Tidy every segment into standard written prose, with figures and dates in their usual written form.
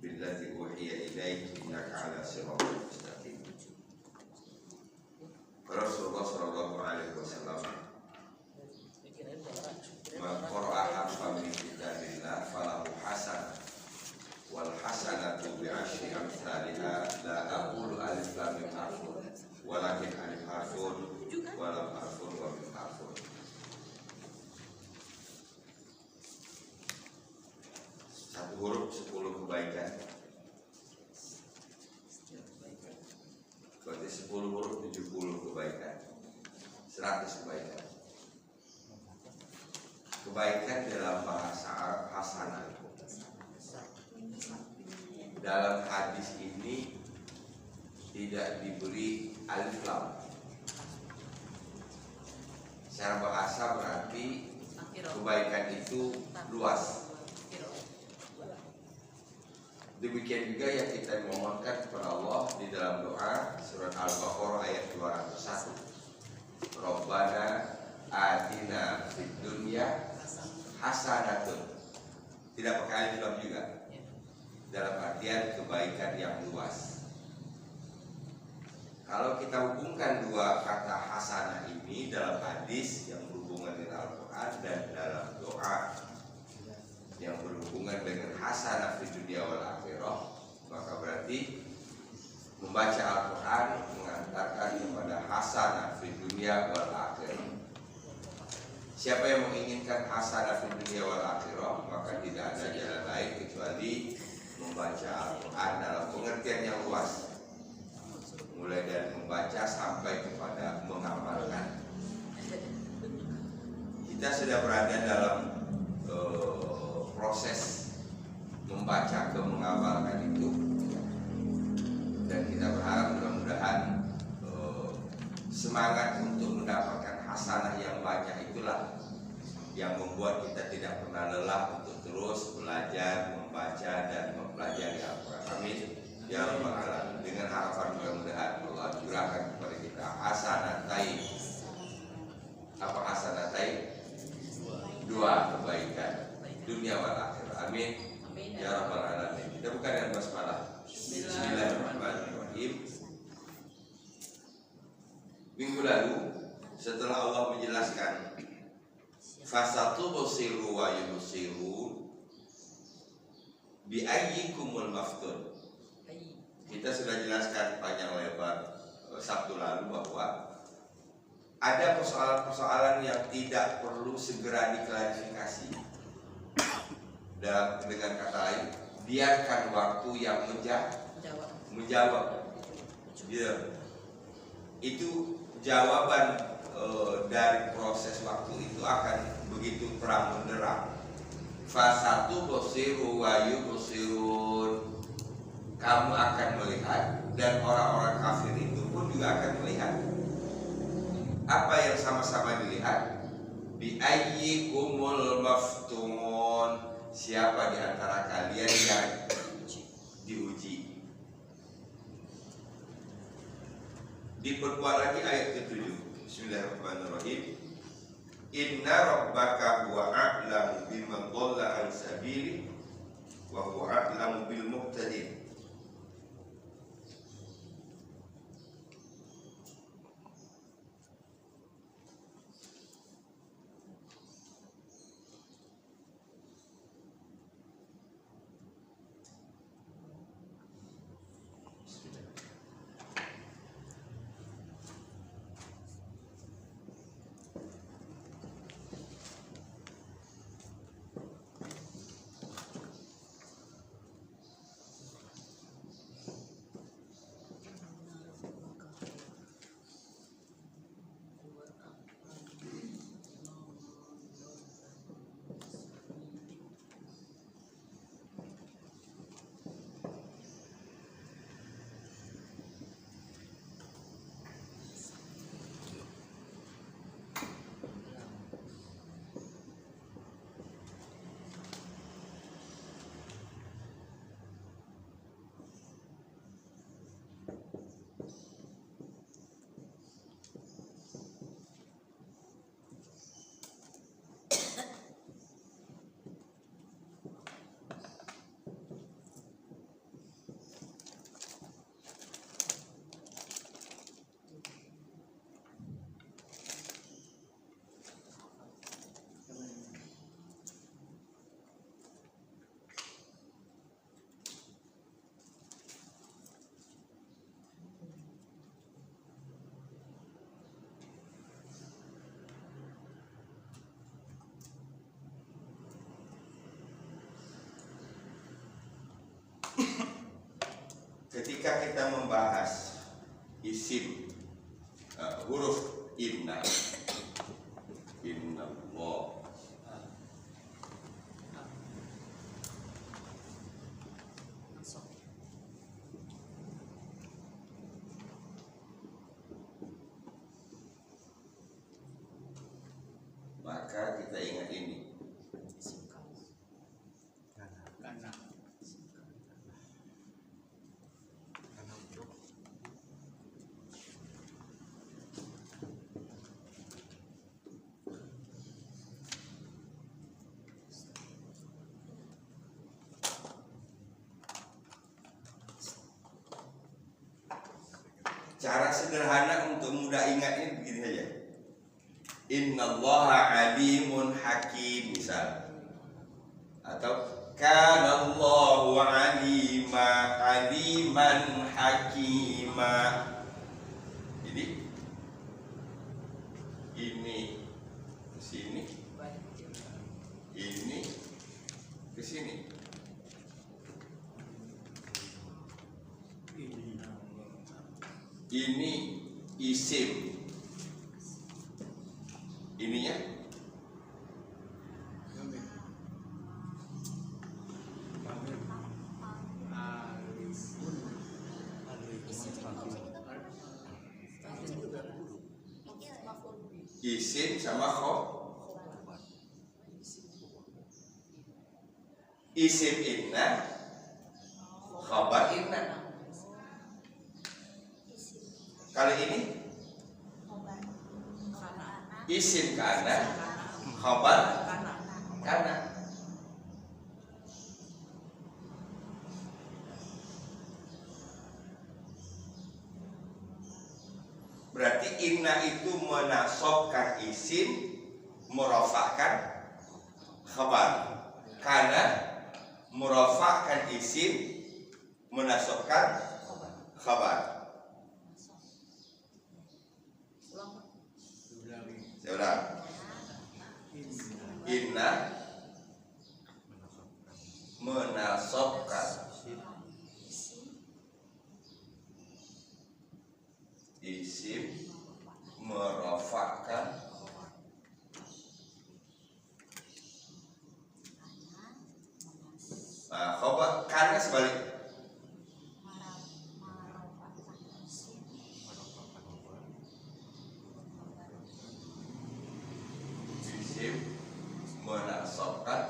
billati uhiya ilaik innaka ala siratal mustaqim. Rasulullah sallallahu alaihi wasallam man qara'a harfan min kitabillah falahu hasanah wal hasanatu bi asyri amsalha la aqulu alif lam mim harfun walakin alif harfun wa lam harfun wa mim harfun. Satu huruf 10 kebaikan. Berarti 10 huruf 70 kebaikan, 100 kebaikan. Kebaikan dalam bahasa Arab hasanah. Dalam hadis ini tidak diberi alif lam. Secara bahasa berarti kebaikan itu luas. Demikian juga yang kita mohonkan kepada Allah di dalam doa surat Al-Baqarah ayat 201. Rabbana atina fid dunya hasanatun. Tidak pakai alif lam juga. Dalam artian kebaikan yang luas. Kalau kita hubungkan dua kata hasanah ini dalam hadis yang berhubungan dengan Al-Quran dan dalam doa yang berhubungan dengan hasanah di dunia wal akhirah, maka berarti membaca Al-Quran mengantarkan kepada hasanah di dunia wal akhirah. Siapa yang menginginkan hasanah di dunia wal akhirah, maka tidak ada jalan lain kecuali membaca Al-Quran dalam pengertian yang luas, mulai dari membaca sampai kepada mengamalkan. Kita sudah berada dalam proses membaca ke mengamalkan itu, dan kita berharap mudah-mudahan semangat untuk mendapatkan hasanah yang banyak itulah yang membuat kita tidak pernah lelah untuk terus belajar, membaca dan mempelajari Al-Quran. Amin ya rabbal alamin. Dengan harapan mudah-mudahan Allah curahkan kepada kita hasanatain. Apa hasanatain? Dua kebaikan dunia wal akhirah. Amin ya rabbal alamin. Kita buka dengan basmalah. Bismillahirrahmanirrahim. Minggu lalu setelah Allah menjelaskan fasatu basiru wa yubsiru bi ayyikumul maftun, kita sudah jelaskan panjang lebar Sabtu lalu bahwa ada persoalan-persoalan yang tidak perlu segera diklarifikasi. Dan dengan kata lain, biarkan waktu yang menjawab. Ya. Itu jawaban dari proses waktu itu akan begitu terang benderang. Fasatu basiru wa yubsirun. Kamu akan melihat dan orang-orang kafir itu pun juga akan melihat. Apa yang sama-sama dilihat? Bi ayyikumul maftun. Siapa di antara kalian yang diuji? Diperkuat lagi ayat ke-7. Bismillahirrahmanirrahim. Inna rabbaka huwa a'lamu biman dhalla an sabili wa huwa a'lamu bil muhtadin. ketika kita membahas isim huruf inna, innallah, maka kita ingat ini. Cara sederhana untuk mudah ingat ini begini saja. Innallaha alimun hakim misal, atau kanallahu aliman hakima. Jadi ini ke sini, ini ke sini. Ini isim, ininya isim sama isim inna, khabar inna. Kali ini isim kana, khabar kana. Berarti inna itu menasobkan isim, merofakkan khabar. Kana merofakkan isim, menasobkan khabar. Ulang. Inna menasobkan isim, merofakkan khabar. Karena sebalik, menasabkan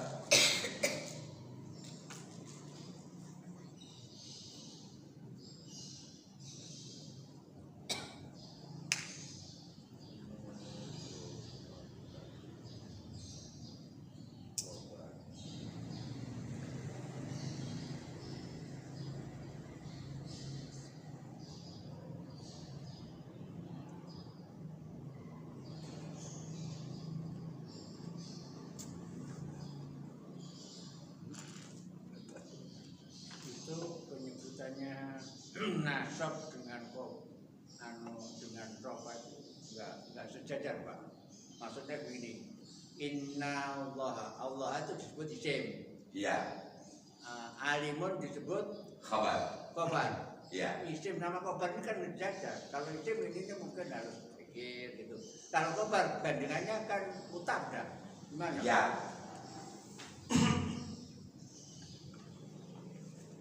nasab dengan dengan rofa itu enggak sejajar, Pak. Maksudnya begini, Inna Allah itu disebut isim. Ya. Alimun disebut Khabar. Ya. Isim sama khabar ini kan sejajar. Kalau isim ini mungkin harus pikir gitu. Kalau khabar bandingannya kan mutabda. Gimana? Ya.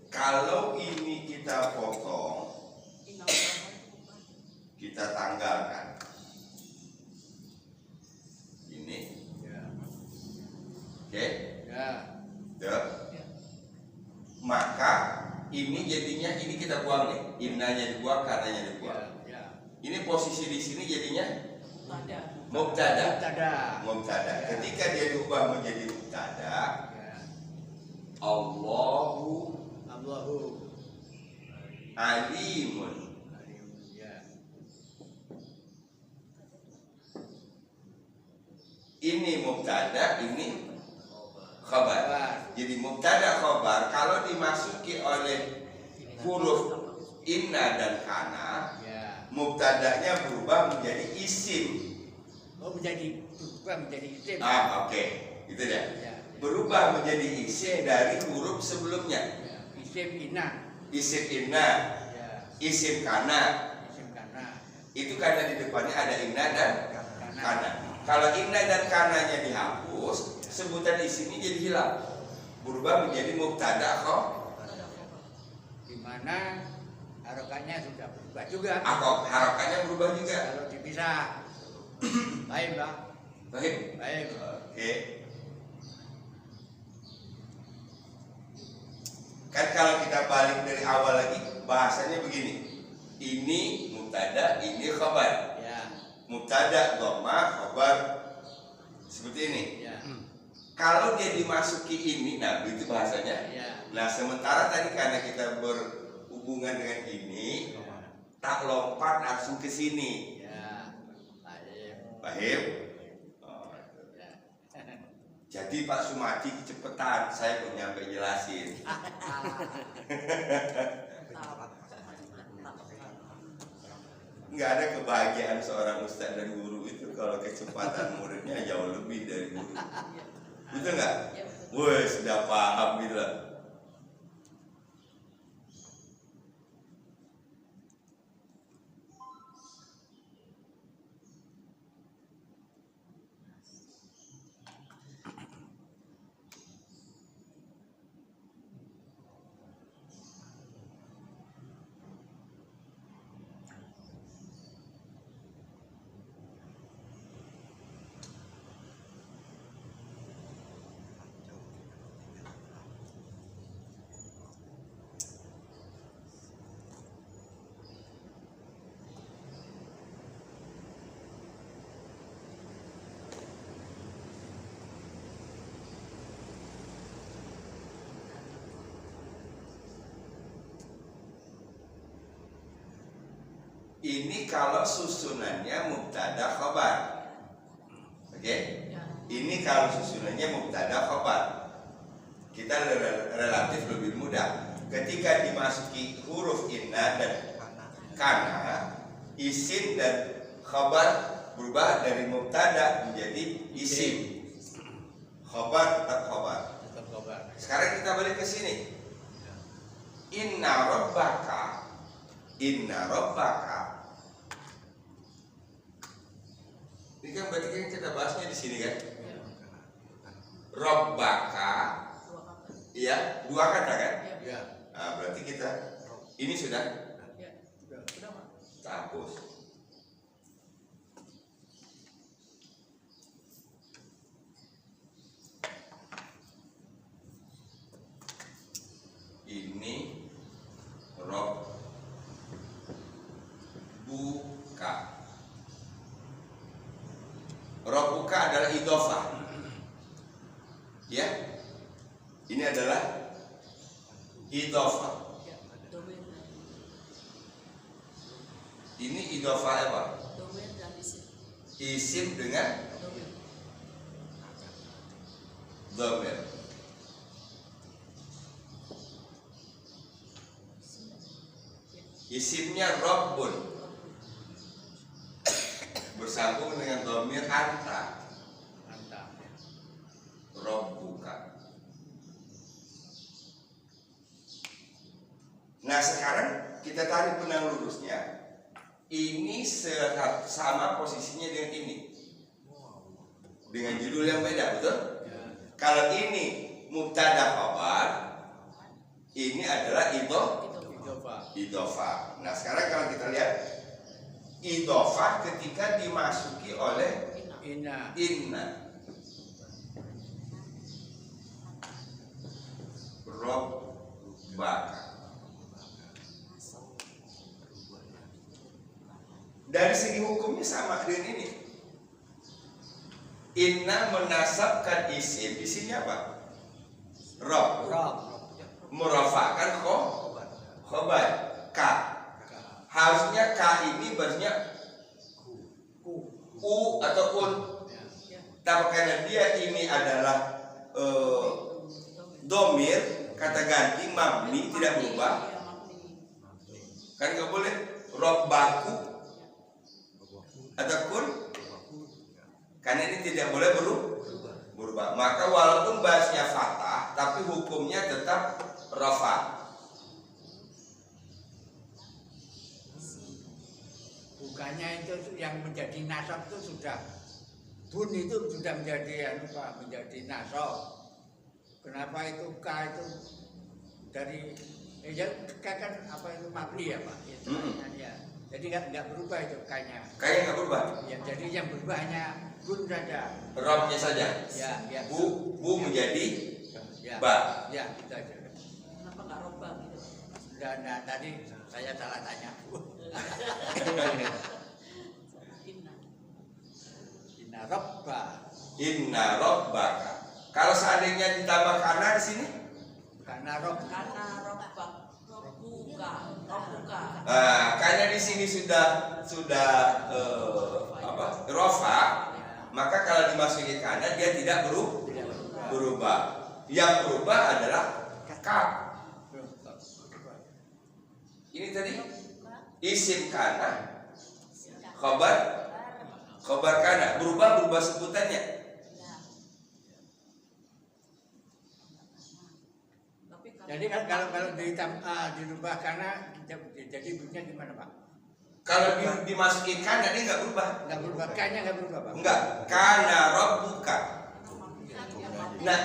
Kalau ini kita potong, kita tanggalkan. Ini. Ya. Oke. Ya. Maka ini jadinya ini kita buang nih. Innanya dibuang, kananya dibuang. Ya. Ini posisi di sini jadinya Mubtada. Mubtada. Ketika dia diubah menjadi mubtada, Allahu alimun. Ini mubtada, ini khabar. Jadi mubtada khabar kalau dimasuki oleh huruf inna dan kana, mubtadanya berubah menjadi isim. Berubah menjadi isim. Oke. Gitu ya. Berubah menjadi isim dari huruf sebelumnya. Isim inna. Isim inna. Ya. isim kana. Itu karena di depannya ada inna dan kana. Kalau inna dan kananya dihapus, sebutan isimnya jadi hilang, berubah menjadi mubtada kok. Di mana harokatnya sudah berubah juga. Harokatnya berubah juga. Kalau dipisah. Baik, Pak. Baik. Baik. Oke. Kan kalau kita balik dari awal lagi, bahasanya begini. Ini mubtada, ini khabar. Ya. Mubtada, dhamma, khabar. Seperti ini. Ya. Kalau dia dimasuki ini, nah itu bahasanya. Ya. Nah sementara tadi karena kita berhubungan dengan ini, tak lompat langsung ke sini. Ya. Baik. Paham? Oh. Jadi Pak Sumadi cepetan, saya belum nyampe jelasin. Nggak ada kebahagiaan seorang ustadz dan guru itu kalau kecepatan muridnya jauh lebih dari guru. Betul nggak? Woi, sudah paham gitu lah. Ini kalau susunannya mubtada khabar. Oke? Ini kalau susunannya mubtada khabar. Kita relatif lebih mudah. Ketika dimasuki huruf inna dan kana, isim dan khabar berubah dari mubtada menjadi isim. Khabar tetap khabar. Sekarang kita balik ke sini. Inna rabbaka. Ini kan berarti kan kita bahasnya di sini kan. Rabbaka. Iya, dua kata kan? Ya. Nah, berarti kita ini sudah hapus. Ini buka. Rabbuka adalah idhofah. Ya. Ini adalah idhofah. Ini idhofah apa? Isim dengan dhamir. Isimnya Rabbun bersambung dengan dhamir anta. Rabbuka. Nah sekarang kita tarik benang lurusnya. Ini sama posisinya dengan ini, dengan judul yang beda, betul? Kalau ini mubtada khabar, ini adalah idhofah. Nah sekarang kalau kita lihat idhofah ketika dimasuki oleh inna. Rabbaka. Dari segi hukumnya sama dengan ini. Inna menasabkan isim, isimnya apa? Rabb. Murafakan khobar. Ka. Harusnya ka ini barunya u atau un. Tapi karena dia ini adalah domir, kata ganti mabni tidak berubah. Kan nggak boleh robbaku ataupun karena ini tidak boleh berubah. Maka walaupun bahasnya fathah, tapi hukumnya tetap rafa. bukannya itu yang menjadi nasab itu sudah bun itu sudah menjadi menjadi nasab. Kenapa itu K itu dari ya kan apa itu mabni ya Pak? Itu ya. Jadi nggak berubah itu K-nya. Kayaknya nggak berubah. Ya, jadi yang berubah hanya bun saja. Robnya saja. Ya, ya. Bu menjadi ya, ba. Ya, itu aja. Kenapa nggak robah gitu? Nah, tadi saya salah tanya. Inna robba. Inna robbaka. Kalau seandainya ditambah kana di sini, Karena rob. Karena robbuka. karena di sini sudah rofa, maka kalau dimasuki kana dia tidak berubah. Yang berubah adalah ka. Ini tadi isim kana, khobar kana, berubah sebutannya. Jadi kan kalau dirubah karena jadi bunyinya gimana Pak? Kalau dimasukin kana dia nggak berubah. Nggak berubah, kayaknya nggak berubah Pak. Enggak, kana rabbuka. Nah,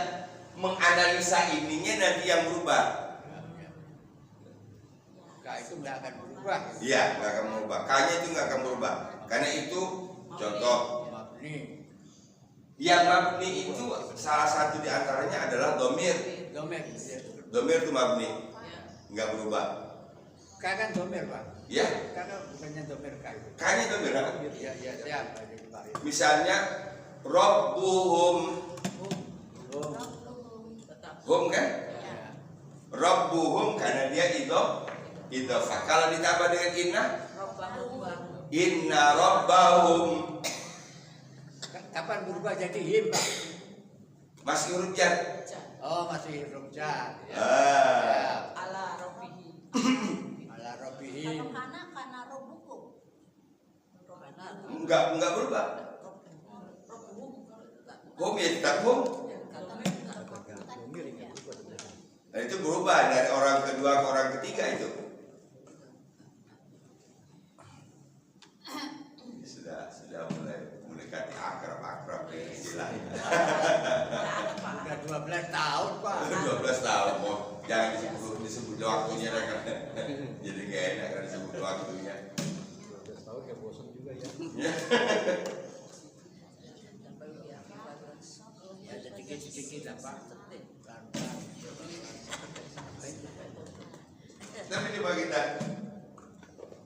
menganalisa ininya nanti yang berubah. Kak itu nggak akan berubah. Iya, nggak akan berubah. Kanya itu nggak akan berubah. Karena itu contoh. Mabni. Yang mabni itu salah satu diantaranya adalah domir. Domer. Domir itu mabni, nggak berubah. Kak kan domer Pak. Ya, Karena bukannya domer Kak itu. kanya domir apa? Ya siap jadi Pak. Misalnya Rabbuhum, hum kan? Ya. Rabbuhum karena dia idhofah. Kalau ditambah dengan inna rabbahum. Kapan berubah jadi him Pak? Masih huruf jar. Oh masih huruf jar. Ya. Ala robbihi. Ala robbihim. Karena robuku. Enggak berubah. Hum ya tetap hum. Nah, itu berubah dari orang kedua ke orang ketiga itu. Sudah mulai mendekati akrab istilahnya. Udah 12 tahun Pak. 12 tahun kok. Jangan disebut waktunya kan. Jadi gak enak kan disebut waktunya. 12 tahun ya bosan juga ya. Ya sedikit lah Pak. Tapi coba kita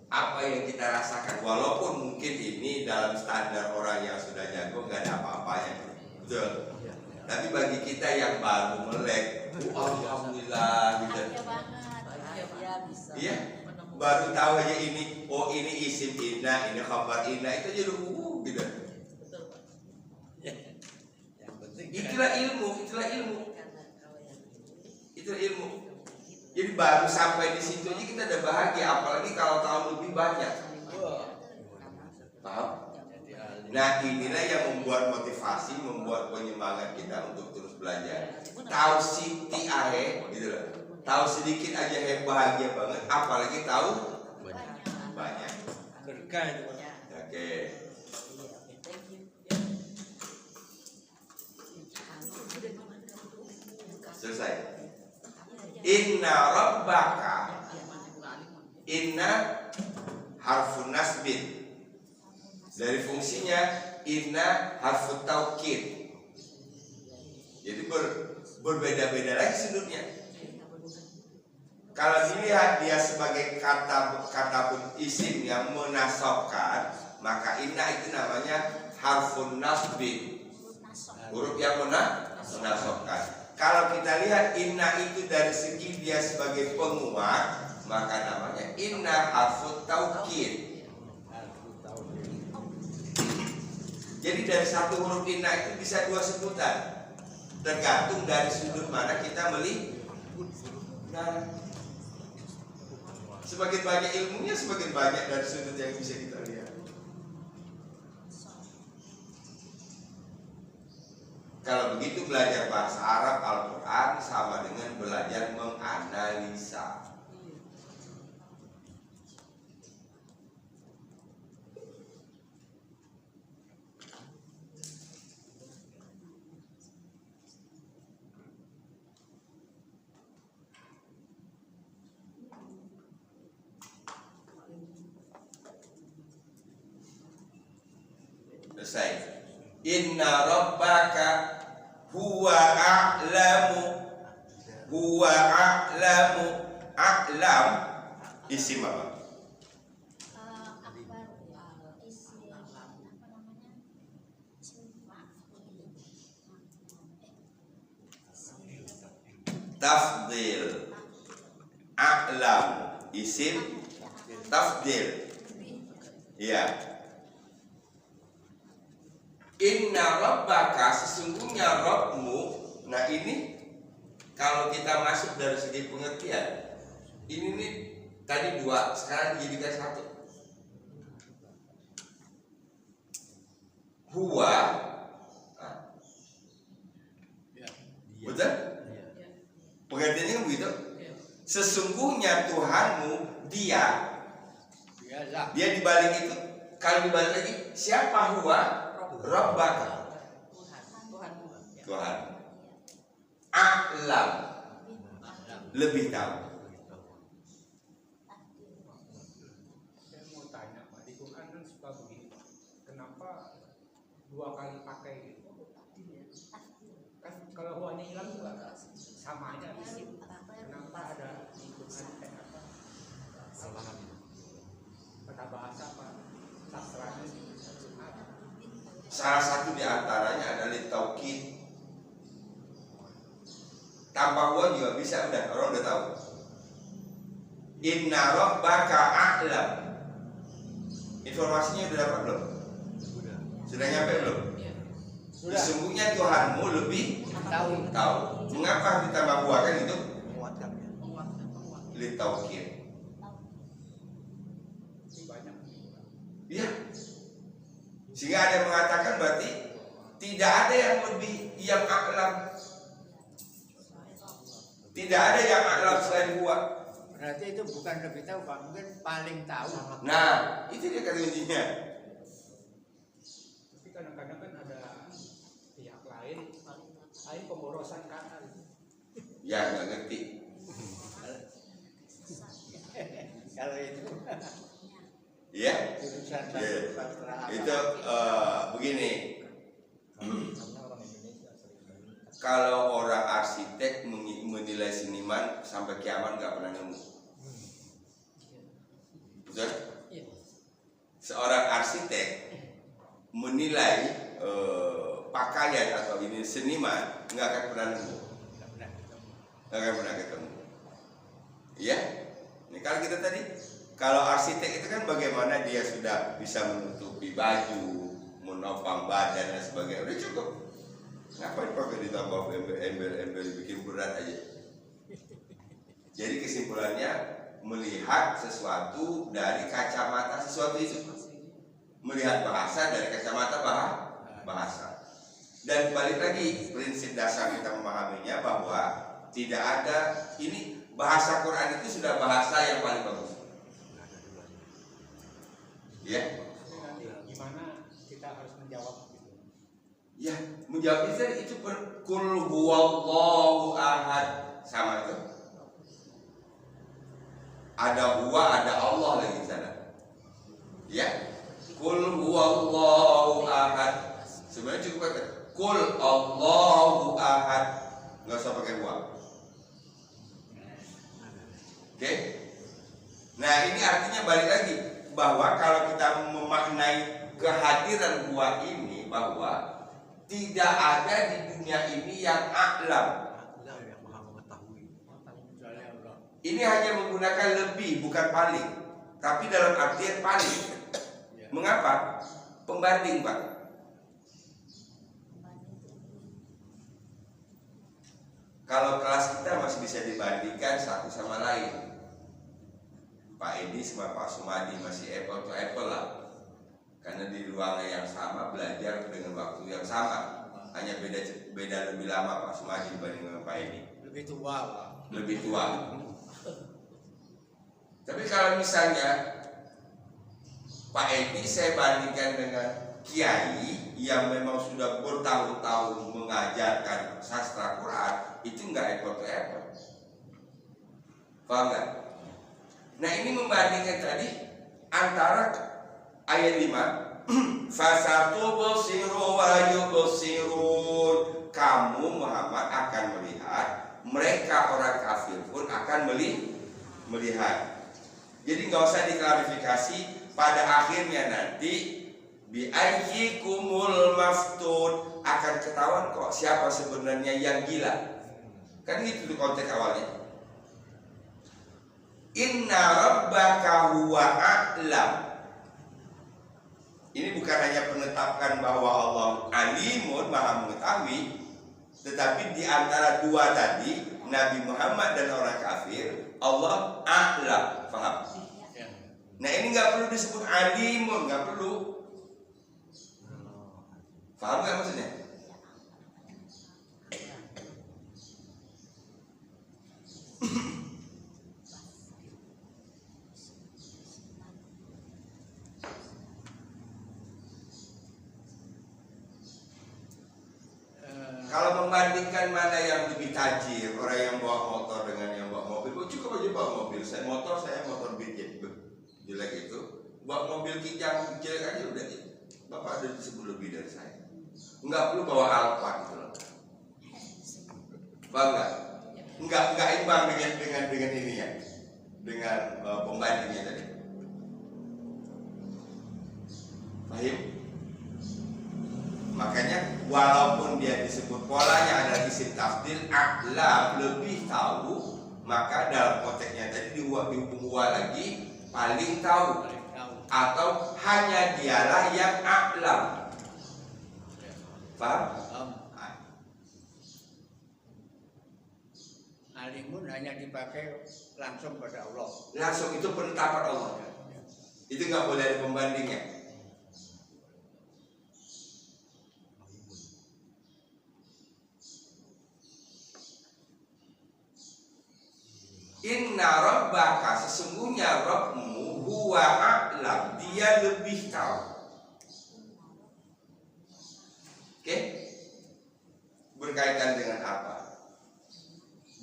apa yang kita rasakan, walaupun mungkin ini dalam standar orang yang sudah jago nggak ada apa-apanya, betul. Tapi bagi kita yang baru melek, alhamdulillah gitu. Iya, baru tahu aja ini, oh ini isim inna, ini khabar inna, itu jadi gitu. Yang penting Itulah ilmu. Jadi baru sampai di situ aja kita udah bahagia, apalagi kalau tahu lebih banyak. Paham? Nah inilah yang membuat motivasi, membuat penyemangat kita untuk terus belajar. Tahu siti ahe, gitu loh. Tahu sedikit aja bahagia banget, apalagi tahu banyak. berkah itu Pak. Oke. Selesai. Inna rabbaka. Inna harfun nasbin. Dari fungsinya inna harfun taukid. Jadi berbeda-beda lagi sudutnya. Kalau dilihat dia sebagai kata isim yang menasabkan, maka inna itu namanya harfun nasbin. Huruf yang menasabkan. Kalau kita lihat inna itu dari segi dia sebagai penguat, maka namanya inna harfut taukid. Jadi dari satu huruf inna itu bisa dua sebutan, tergantung dari sudut mana kita melihat. Nah, semakin banyak ilmunya, semakin banyak dari sudut yang bisa kita lihat. Kalau begitu belajar bahasa Arab Al-Quran sama dengan belajar menganalisa. Selesai. Inna rabbaka huwa a'lamu. Huwa a'lamu. A'lam isim apa? Akbar isi apa namanya? Tafdil. A'lam isim tafdil. Ya. Inna rabbaka, sesungguhnya Rabbmu. Nah ini kalau kita masuk dari segi pengertian, ini nih tadi dua, sekarang dijadikan satu. Huwa, betul? Pengertiannya kan begitu. Sesungguhnya Tuhanmu, dia dibalik itu. Kalau dibalik lagi, siapa huwa? Rabbaka, Tuhan. A'lam, lebih tahu. Saya mau tanya Pak, di Quran kan suka begini Pak, kenapa dua kali pakai gitu? Kan kalau huwanya hilang juga sama aja. Kenapa ada di Quran apa? Kata bahasa apa? Sastranya gitu. Salah satu di antaranya adalah taukid. Tanpa huwa juga bisa, udah orang udah tahu. Inna rabbaka a'lam. Informasinya udah dapat belum? Sudah nyampe belum? Sesungguhnya Tuhanmu lebih tahu. Mengapa ditambah huwa kan itu? Li taukid. Iya. Sehingga ada yang mengatakan berarti tidak ada yang lebih yang a'lam. Tidak ada yang a'lam selain huwa. Berarti itu bukan lebih tahu, Pak, mungkin paling tahu. Nah, itu dia kata kuncinya. Tapi kadang-kadang kan ada pihak lain pemborosan kata. Ya nggak ngerti. Kalau itu Iya. jurusan Iya. sastra apa? Itu begini. Kalau orang arsitek menilai seniman sampai kiamat nggak pernah nemu. Betul? Seorang arsitek menilai pakaian atau ini seniman nggak akan pernah nemu. Nggak akan pernah ketemu. Iya? Ini kalau kita tadi, kalau arsitek itu kan bagaimana dia sudah bisa menutupi baju, menopang badan dan sebagainya, udah cukup. Ngapain pakai ditambah embel-embel bikin berat aja? Jadi kesimpulannya melihat sesuatu dari kacamata sesuatu itu, melihat bahasa dari kacamata bahasa. Dan balik lagi prinsip dasar kita memahaminya bahwa tidak ada ini. Bahasa Quran itu sudah bahasa yang paling bagus. Ya. Gimana kita harus menjawab gitu? Ya, menjawab itu kul huwallahu ahad, sama itu. Ada huwa, ada Allah lagi di sana. Ya. Kul huwallahu ahad. Sebenarnya cukup kata kul Allahu ahad. Enggak usah pakai huwa. Oke. Nah, ini artinya balik lagi bahwa kalau kita memaknai kehadiran huwa ini, bahwa tidak ada di dunia ini yang a'lam. Ini hanya menggunakan lebih, bukan paling. Tapi dalam artian paling. Mengapa? Pembanding, Pak. Kalau kelas kita masih bisa dibandingkan satu sama lain. Pak Edi sama Pak Sumadi masih apple to apple lah. Karena di ruangan yang sama, belajar dengan waktu yang sama. Hanya beda lebih lama Pak Sumadi dibanding dengan Pak Edi. Lebih tua, Pak. Lebih tua. Tapi kalau misalnya Pak Edi saya bandingkan dengan Kiai yang memang sudah bertahun-tahun mengajarkan sastra Quran, itu enggak apple to apple. Paham nggak? Nah, ini membandingkan tadi antara ayat 5 Fasatubsiru wa yubsirun. Kamu Muhammad akan melihat, mereka orang kafir pun akan melihat. Jadi nggak usah diklarifikasi. Pada akhirnya nanti bi'ayyikumul maftun, akan ketahuan kok siapa sebenarnya yang gila. Kan itu konteks awalnya. Inna rabbaka huwa a'lam. Ini bukan hanya penetapkan bahwa Allah alimun, maha mengetahui, tetapi di antara dua tadi, Nabi Muhammad dan orang kafir, Allah a'lam. Paham? Nah ini nggak perlu disebut alimun, nggak perlu. Paham nggak maksudnya? Kalau membandingkan mana yang lebih tajir, orang yang bawa motor dengan yang bawa mobil, cukup aja bawa mobil. Saya motor beat jelek itu, bawa mobil kijang jelek aja udah. Bapak ada disebut lebih dari saya. Enggak perlu bawa Alfa gitu loh. Paham nggak? Enggak imbang dengan ini ya, dengan pembandingnya tadi. Paham? Makanya walaupun dia disebut polanya ada isim tafdil a'lam, lebih tahu, maka dalam konteksnya tadi dihubung huwa lagi paling tahu, atau hanya dialah yang a'lam. Paham? Alimun hanya dipakai langsung pada Allah. Langsung itu penetapan Allah. Itu nggak boleh ada pembandingnya. Inna rabbaka, sesungguhnya Rabbmu, huwa a'lam, dia lebih tahu. Oke? Berkaitan dengan apa?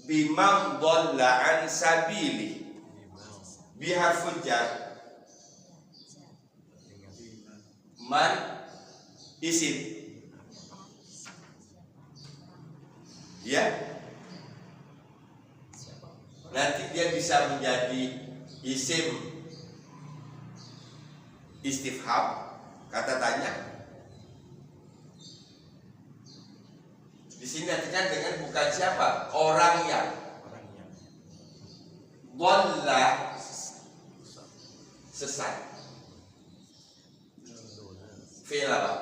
Bimam dhalla an sabili. Biharful jar. Man isim. Ya? Nanti dia bisa menjadi isim istifham, kata tanya. Di sini artinya dengan bukan siapa, orang yang dhalla, sesat. Fi'il apa?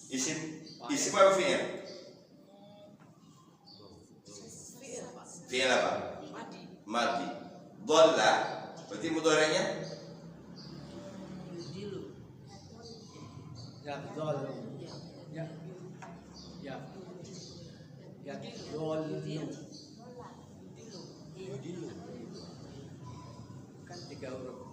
Isim apa fi'il? Fi'il apa? Mati. Dhalla berarti mudhari'nya Yaqdol. Kan 3 huruf.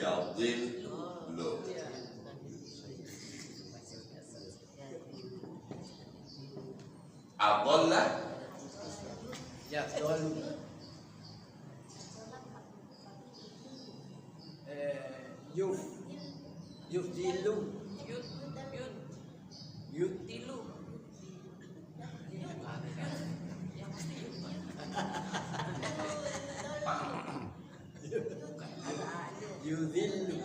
yadhillu. Adalla Yaqdol. Yufdilu. Tilu. Yang pasti Yudhillu.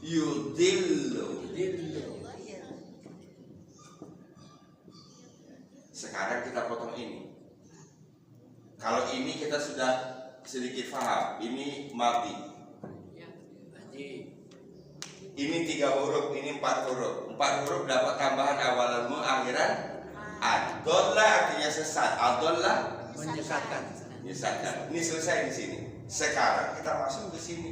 yudhillu. Yudhillu. Sekarang kita potong ini. Kalau ini kita sudah sedikit paham. Ini mati. Ini 3 huruf, ini 4 huruf. 4 huruf dapat tambahan awalan mu, akhiran ad. Dhalla artinya sesat. Adalla Menyesatkan. menyesatkan. Ini selesai di sini. Sekarang kita masuk ke sini.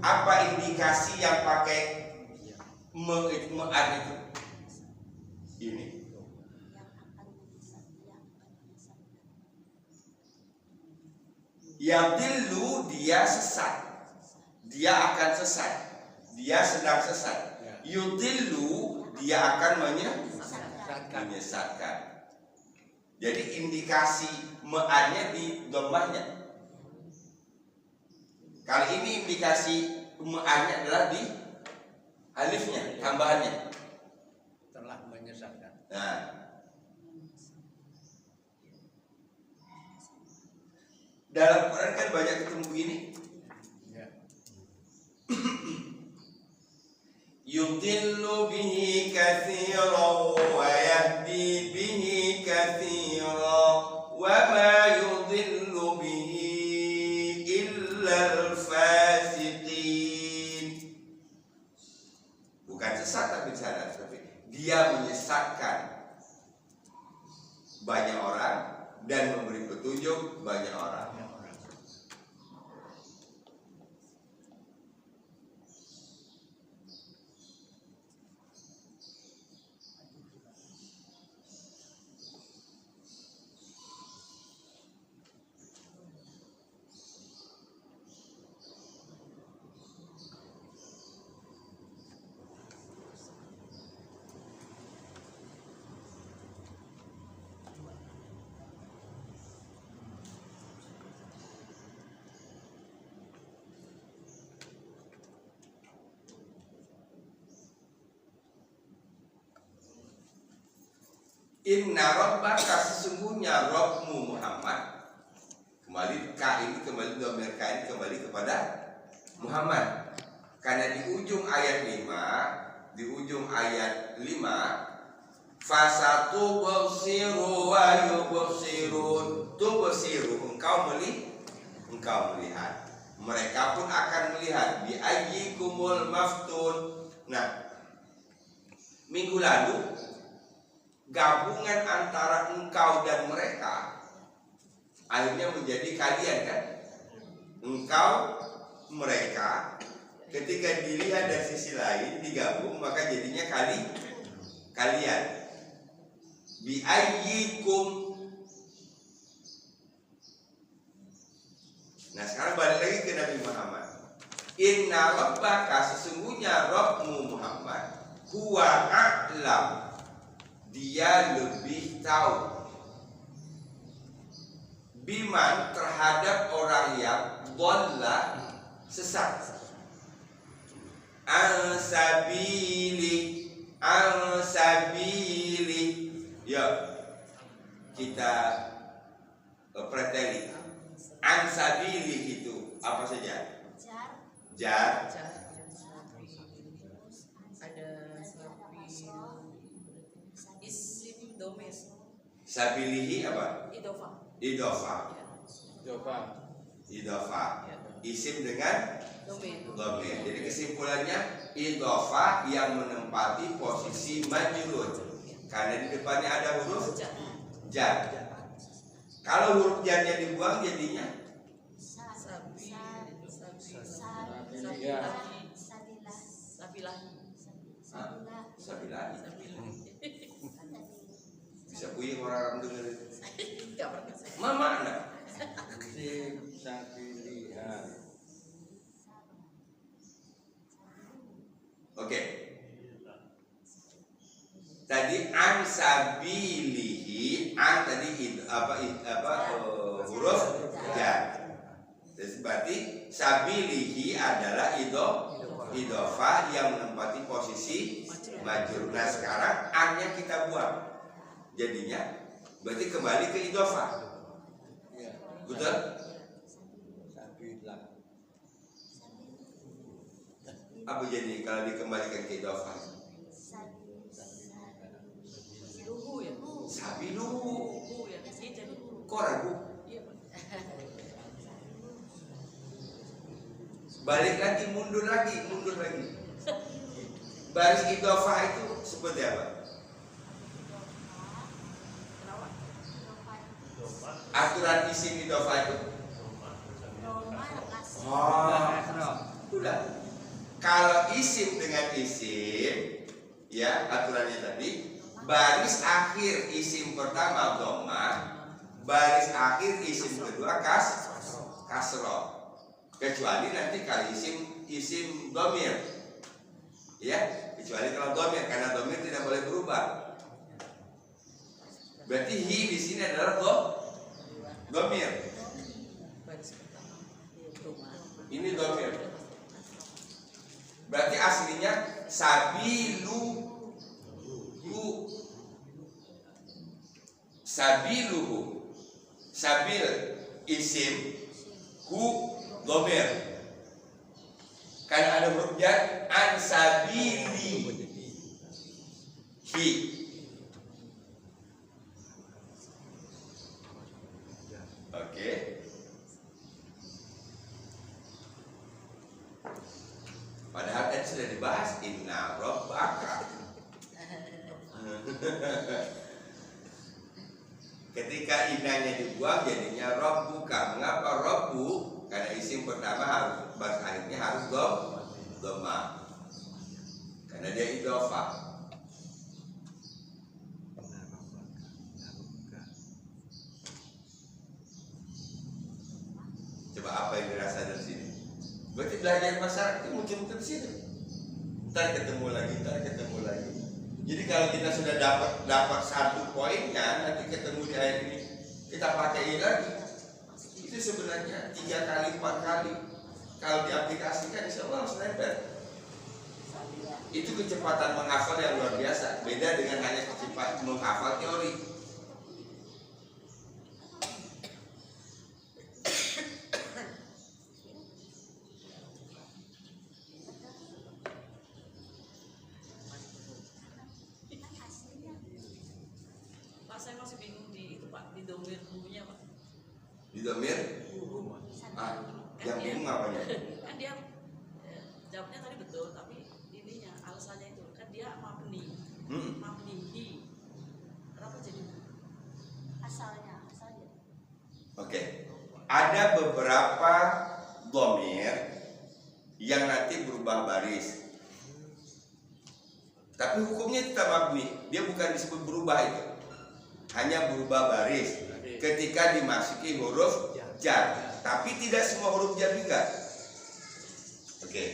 Apa indikasi yang pakai me-an itu? Ini. Yadillu, dia sesat. dia akan sesat. Dia sedang sesat. Yudillu, dia akan menyesatkan. Jadi indikasi me'annya di dhammahnya. Kali ini indikasi me'annya adalah di alifnya, tambahannya. Telah menyesatkan. Nah, dalam Quran kan banyak ketemu begini. Ya. Yudillu bihi katsiran wa yahdi bihi katsiran wa ma yudillu bihi illa al-fasiqin. Bukan sesat tapi sana, tapi dia menyesatkan banyak orang dan memberi petunjuk banyak orang. Inna rabbaka, sesungguhnya Rabbmu Muhammad. Kembali ka ini, kembali dhamir ka ini kembali kepada Muhammad. Karena di ujung ayat 5, fasatu basiru wa yubsirun. Tubsiru, engkau melihat. Mereka pun akan melihat. Bi ayyikumul maftun. Nah, minggu lalu gabungan antara engkau dan mereka akhirnya menjadi kalian kan? Engkau, mereka, ketika dilihat dari sisi lain digabung maka jadinya kalian. Bi ayyikum. Nah sekarang balik lagi ke Nabi Muhammad. Inna rabbaka, sesungguhnya Rabbmu Muhammad, huwa a'lam, dia lebih tahu, biman, terhadap orang yang dhalla, sesat, ansabili, ya kita preteli. Ansabili itu apa saja? Jar, Ada sapi, isim domes, sabilihi apa? idofa, Idofah. Isim dengan domen, dhamir. Jadi kesimpulannya idofah yang menempati posisi majrur karena di depannya ada huruf jar. Kalau huruf jarnya dibuang jadinya sabilahi. Bisa puyeng orang dengar itu. Mama anak. Oke. Tadi ansabilihi, an tadi huruf jar. Terus berarti sabilihi adalah idofah yang menempati posisi majrur. Nah sekarang an-nya kita buang. Jadinya berarti kembali ke idofah. Betul? Apa jadi kalau dikembalikan ke idofah? luhu ya, Sabilu. luhu ya, dia jadi Kok ragu? iya Pak. Balik lagi, mundur lagi. Baris idofah itu seperti apa? Aturan isim idofah itu? Udah. Kalau isim dengan isim, ya aturannya tadi, baris akhir isim pertama dhammah, baris akhir isim kedua kasroh. Kecuali nanti kalau isim isim domir, ya, kecuali kalau domir, karena domir tidak boleh berubah. Berarti hi di sini adalah domir. Baris pertama. Rumah. Ini domir. Berarti aslinya sabiluhu, sabiluhu, sabil isim, hu domir. Karena ada huruf jar, an sabili hi. Oke. Padahal tadi sudah dibahas inna rabbaka. Ketika innanya dibuang jadinya rabbuka. Mengapa rabbu? Karena isim pertama harus bahasa akhirnya harus dhamma. Karena dia idhofah. Coba apa yang dirasa dari sini? Berarti belajar masyarakat itu mungkin di sini. Ntar ketemu lagi. Jadi kalau kita sudah dapat satu poinnya, nanti ketemu di akhir ini kita pakai lagi. Itu sebenarnya 3 kali 4 kali. Kalau diaplikasikan insya Allah harus nempel. Itu kecepatan menghafal yang luar biasa. Beda dengan hanya kecepatan menghafal teori. Pak, saya masih bingung di itu Pak, di domir dulunya Pak. Di domir, yang bingung apanya? Kan dia jawabnya tadi betul, tapi ininya alasannya itu kan dia mabni, mabnihi. Kenapa jadi asalnya. Oke. Ada beberapa domir yang nanti berubah baris. Tapi hukumnya tetap mabni. Dia bukan disebut berubah itu. Hanya berubah baris ketika dimasuki huruf jar. Tapi tidak semua huruf jar juga. Oke.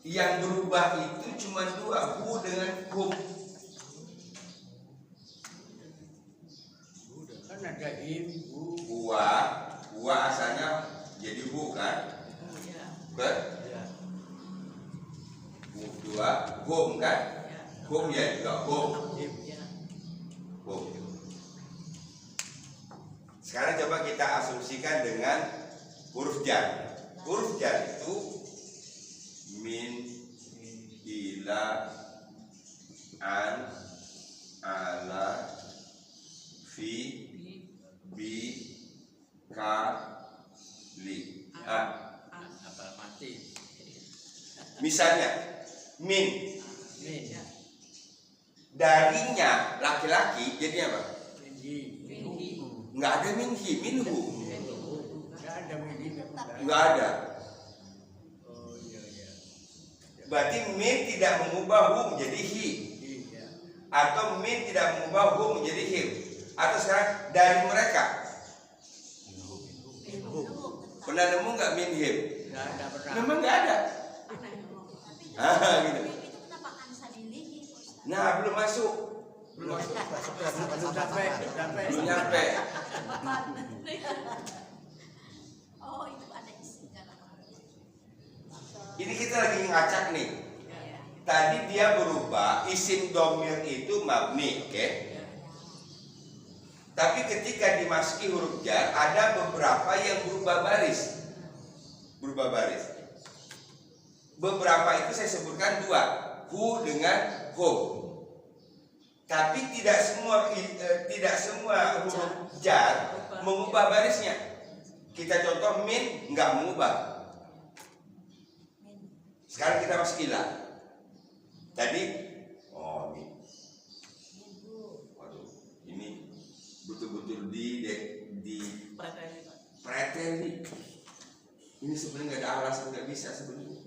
Yang berubah itu cuma 2, hu dengan hum. Kan ada him, hu. Huwa asalnya jadi hu kan? ya? Kan? Dua, hum kan? Ya. Hum ya juga hum. Ya. Hum. Sekarang coba kita asumsikan dengan huruf jar. Huruf jar itu min, ila, an, ala, fi, bi, ka, li. Apa mati? Misalnya min, Min, darinya laki-laki jadi apa? minhi, Minhi. Nggak ada minhi, minhu. nggak ada minhi, Nggak ada. Oh iya. Berarti min tidak mengubah hu menjadi hi, Iya. atau min tidak mengubah hu menjadi him. Atau sekarang dari mereka pernah nemu nggak min him? Nggak ada pernah. Memang nggak ada. Aneh memang. Gitu. Itu kenapa ansabilihi Ustaz? Nah belum masuk, Belum sampai. belum nyampe. Oh, itu ada isi kan. Ini kita lagi ngacak nih. Iya. Tadi dia berubah isim domir itu mabni, oke? Tapi ketika dimasuki huruf jar ada beberapa yang berubah baris. Beberapa itu saya sebutkan 2, hu dengan hum. Tapi tidak semua huruf jar mengubah barisnya. Kita contoh min nggak mengubah. Sekarang kita masuk ila. Tadi min. Waduh, ini betul-betul di preteli. Ini sebenarnya nggak ada alasan nggak bisa sebenarnya.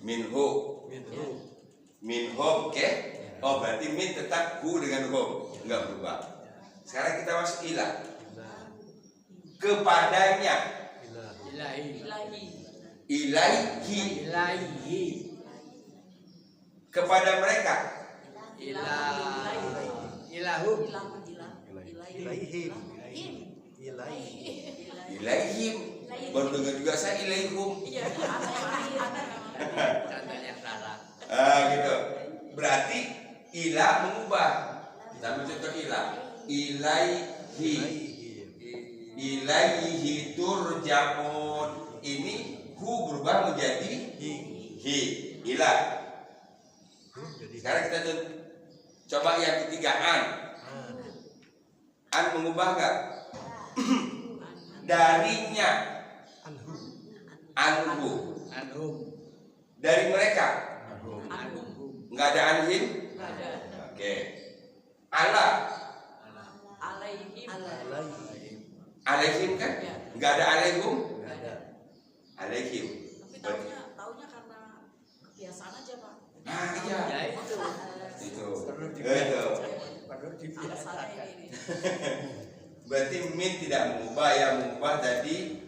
Minhu, oke? Oh berarti min tetap hu dengan hum, nggak berubah. Sekarang kita masuk ilah. Kepadanya. Ilahi. Ilahi. Ilaihi. Ilahi. Kepada mereka. Ilahum. Ilaihim. Ilaihim. Baru dengar juga saya ilaihum. Iya, aneh. Contohnya salah. Gitu. Berarti ilah mengubah. Sama contoh ilah. Ilaihi. Ilaihi turja'un. Ini hu berubah menjadi hi. Ilah. Sekarang kita coba yang ketiga, an. An mengubah enggak? Darinya. Anhu. Anhum. Dari mereka. Anhum. Enggak ada anhim? Nggak ada. Oke. Ala. Alaihim. Alaihim kan? Ya. Enggak ada alaihum? Nggak ada. Alaihim. Tapi taunya karena kebiasaan aja, Pak. Nah, iya. Ya itu. Itu. Perlu Itu. Perlu Alasannya dibiasakan. ini. Berarti min tidak mengubah, yang mengubah tadi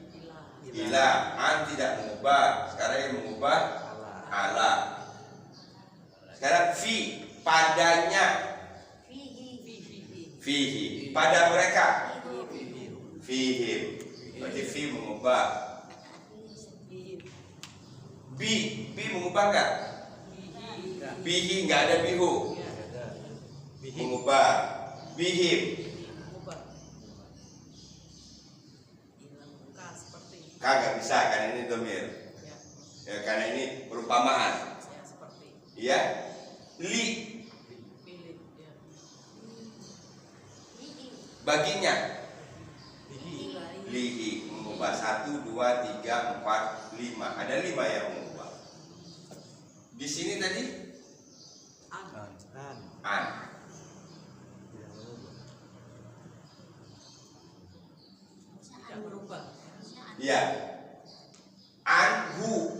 Ilah. ilah. An tidak mengubah. Sekarang yang mengubah ala. Sekarang fi, padanya. Fihi, pada mereka. Fihim. Berarti fi mengubah. Bi mengubah enggak? Bihi enggak ada bihu. Mengubah. Bihim. Kagak bisa karena ini domir. Ya, karena ini perumpamaan. Iya. Li baginya. Lihi mengubah 1, 2, 3, 4, 5. Ada 5 yang mengubah. Di sini tadi an. Tidak berubah. Iya. Anhu.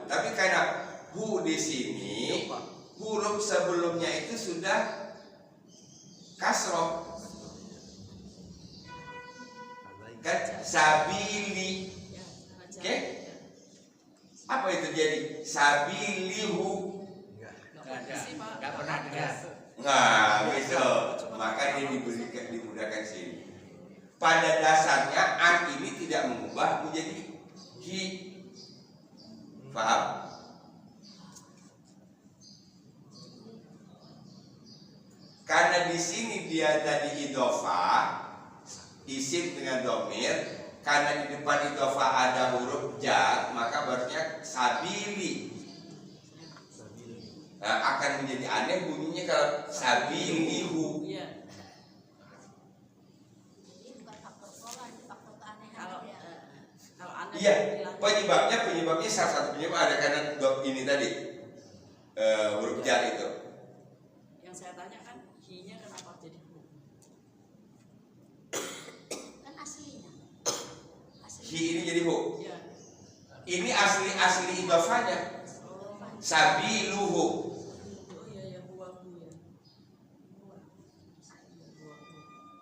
Tapi karena hu di sini huruf sebelumnya itu sudah kasroh. Kan sabili. Oke? Apa itu jadi? Sabilihu. Enggak pernah dengar. Nah, gitu. Maka dia dimudahkan sini. Pada dasarnya an ini tidak mengubah menjadi hi. Paham? Karena di sini dia tadi idhofah, isim dengan domir. Karena di depan idhofah ada huruf jar, maka berarti sabili. Nah, akan menjadi aneh bunyinya kalau sabilihu. Iya. Kalau aneh. Iya, penyebabnya salah satu penyebab ada karena ini tadi huruf jar itu. Yang saya tanya kan hi-nya kenapa jadi hu? Kan aslinya. Hi ini jadi hu. Iya. Ini asli idhofahnya. Sabiluhu. Oh iya ya huwa hu ya.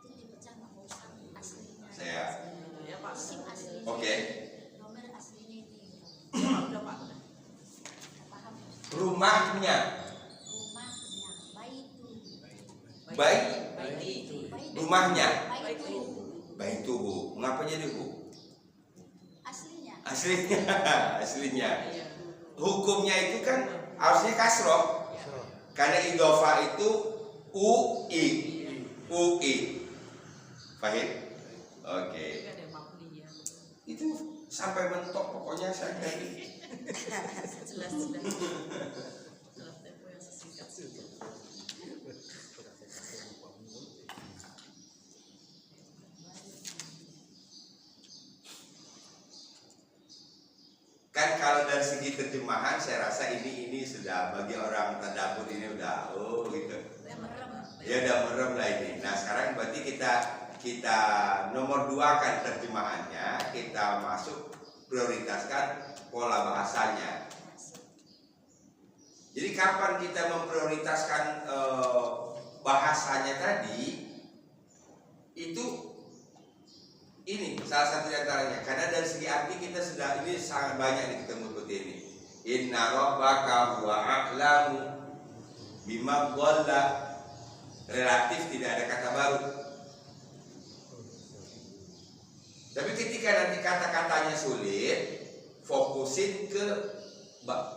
Itu dipecah sama Ustaz aslinya. Saya. Ya Pak. Isim aslinya. Oke. Nomor aslinya itu. Udah Pak. Nggak paham. Rumahnya. Rumahnya baitu. Baik. Baiti. Rumahnya. Baitu. Baituhu. Mengapa jadi hu? Aslinya. Aslinya. Iya. Hukumnya itu kan harusnya kasroh. Karena idhofah itu ui. Paham? Oke. Tapi ada mabni ya. Itu sampai mentok pokoknya saya tadi. Jelas. Dalam tempo yang sesingkat. Kan kalau dari segi terjemahan saya rasa ini sudah bagi orang tadabbur ini udah gitu. Ya udah merem lah ini. Nah sekarang berarti kita nomor 2 kan terjemahannya, kita masuk prioritaskan pola bahasanya. Jadi kapan kita memprioritaskan bahasanya tadi? itu ini salah satu di antaranya. Karena dari segi arti kita sudah ini sangat banyak ketemu seperti ini. Inna rabbaka huwa a'lamu bima dhalla, relatif tidak ada kata baru. Tapi ketika nanti kata-katanya sulit, fokusin ke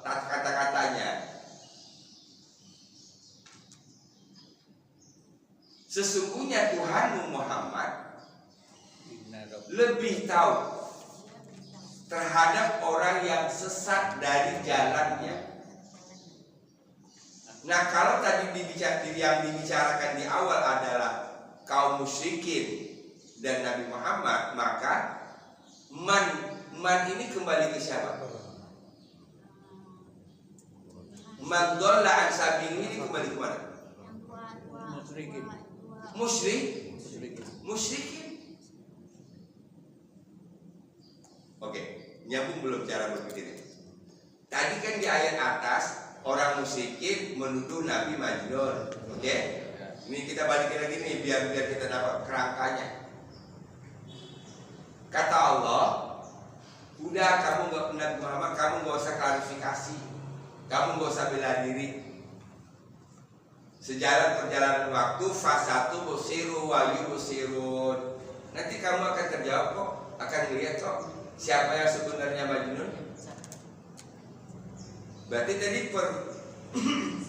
kata-katanya. Sesungguhnya Tuhanmu Muhammad lebih tahu terhadap orang yang sesat dari jalannya. Nah, kalau tadi yang dibicarakan di awal adalah kaum musyrikin dan Nabi Muhammad, maka man ini kembali ke siapa? Man dhalla an sabili ini kembali ke mana? Musyrikin. Oke, nyambung belum cara berpikir? Tadi kan di ayat atas orang musyrikin menuduh Nabi Majnun. Oke? Ini kita balikin lagi nih biar kita dapat kerangkanya. Kata Allah, udah kamu nggak Nabi Muhammad, kamu nggak usah klarifikasi, kamu nggak usah bela diri. Sejalan perjalanan waktu, fasatu busiru wa yubsirun. Nanti kamu akan terjawab kok, akan melihat kok siapa yang sebenarnya Majnun. Berarti tadi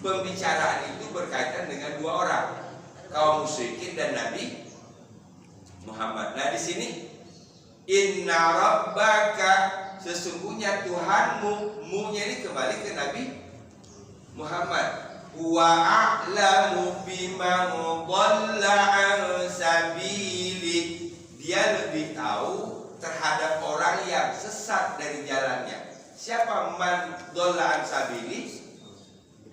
pembicaraan itu berkaitan dengan dua orang, kaum musyrikin dan Nabi Muhammad. Nah di sini inna rabbaka, sesungguhnya Tuhanmu, mu-nya ini kembali ke Nabi Muhammad. Wa a'lamu bima dhalla an sabili, dia lebih tahu terhadap orang yang sesat dari jalannya. Siapa man dhalla an sabili?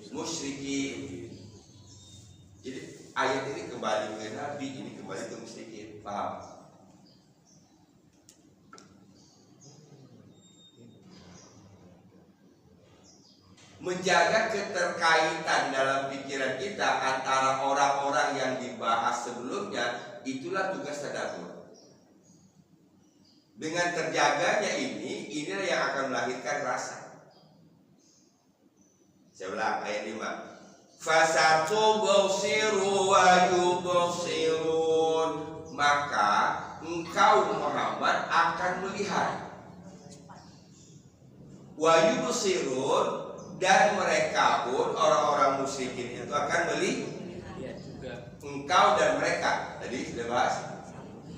Musyrikin. Jadi ayat ini kembali ke Nabi, ini kembali ke musyrikin. Paham? Menjaga keterkaitan dalam pikiran kita antara orang-orang yang dibahas sebelumnya, itulah tugas tadabbur. Dengan terjaganya inilah yang akan melahirkan rasa. Saya ulang ayat 5. Fasatubsiru wa yubsirun, maka engkau Muhammad akan melihat. Wa yubsirun, dan mereka pun orang-orang musyrikin itu akan melihat juga. Engkau dan mereka tadi sudah bahas.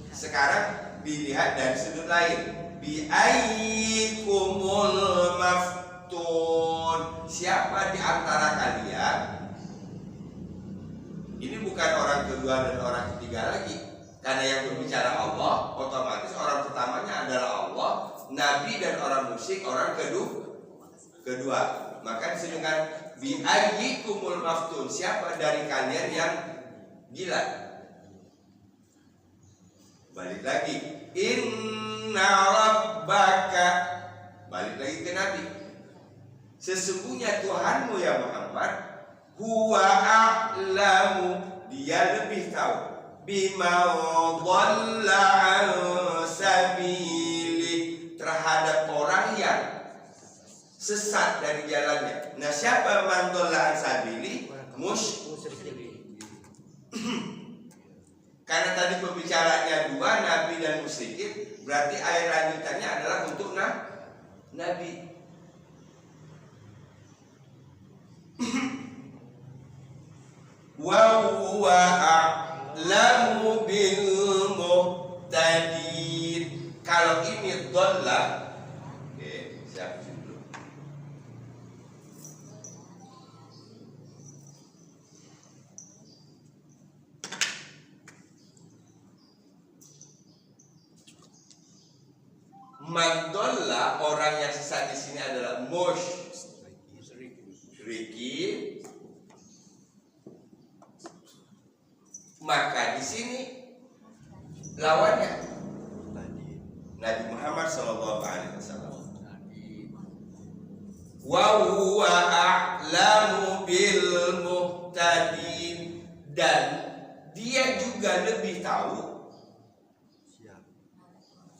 Sekarang dilihat dari sudut lain. Bi ayyikumul maftun, siapa di antara kalian? Ini bukan orang kedua dan orang ketiga lagi, karena yang berbicara Allah, otomatis orang pertamanya adalah Allah, Nabi dan orang musyrik orang kedua. Maka disebutkan bi ayyikumul maftun, siapa dari kalian yang gila? Balik lagi, inna rabbaka, balik lagi ke Nabi. Sesungguhnya Tuhanmu ya Muhammad, huwa a'lamu, dia lebih tahu, bima dhalla an sabili, terhadap orang yang sesat dari jalannya. Nah, siapa man dhalla an sabili? Musyrikin. Karena tadi pembicaraannya dua, Nabi dan musyrikin, berarti ayat lanjutannya adalah untuk Nabi. Wa huwa a'lamu bil muhtadin. Kalau ini dhalla, siap dulu. Man dhalla, orang yang sesat di sini adalah musyrikin. Maka di sini lawannya Nabi Muhammad SAW. Wa huwa a'lamu bil muhtadin, dan dia juga lebih tahu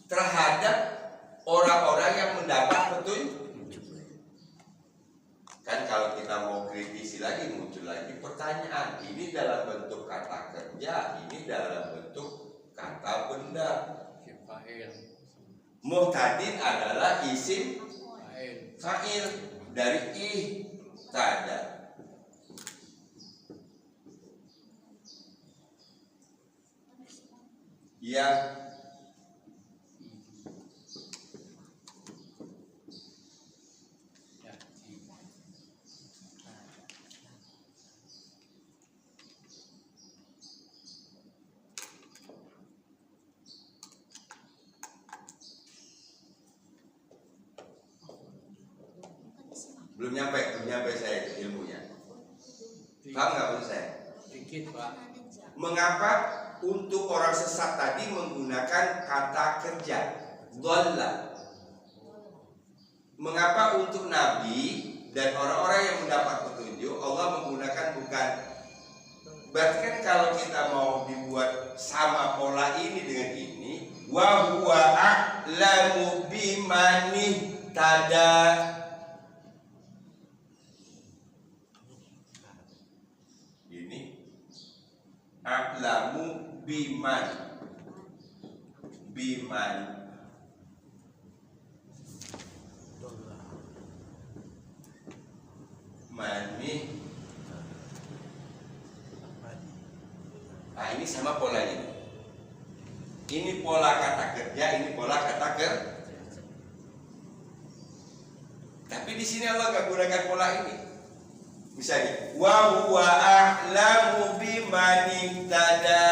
terhadap orang-orang yang mendapat petunjuk. Kan kalau kita mau kritisi lagi, muncul lagi pertanyaan. Ini dalam bentuk kata kerja, ini dalam bentuk kata benda. Muhtadin adalah isim fa'il dari ihtada. Yang belum nyampe saya ilmunya. Paham nggak maksud saya? Dikit, Pak. Mengapa untuk orang sesat tadi menggunakan kata kerja dhalla? Mengapa untuk nabi dan orang-orang yang mendapat petunjuk Allah menggunakan bukan? Berarti kan kalau kita mau dibuat sama pola ini dengan ini, wa huwa a'lamu bimani tada. A'lamu biman mani. Nah, ini sama polanya. Ini pola kata kerja, ini pola kata kerja. Tapi di sini Allah nggak gunakan pola ini. Misalnya, wa huwa a'lamu biman ihtada,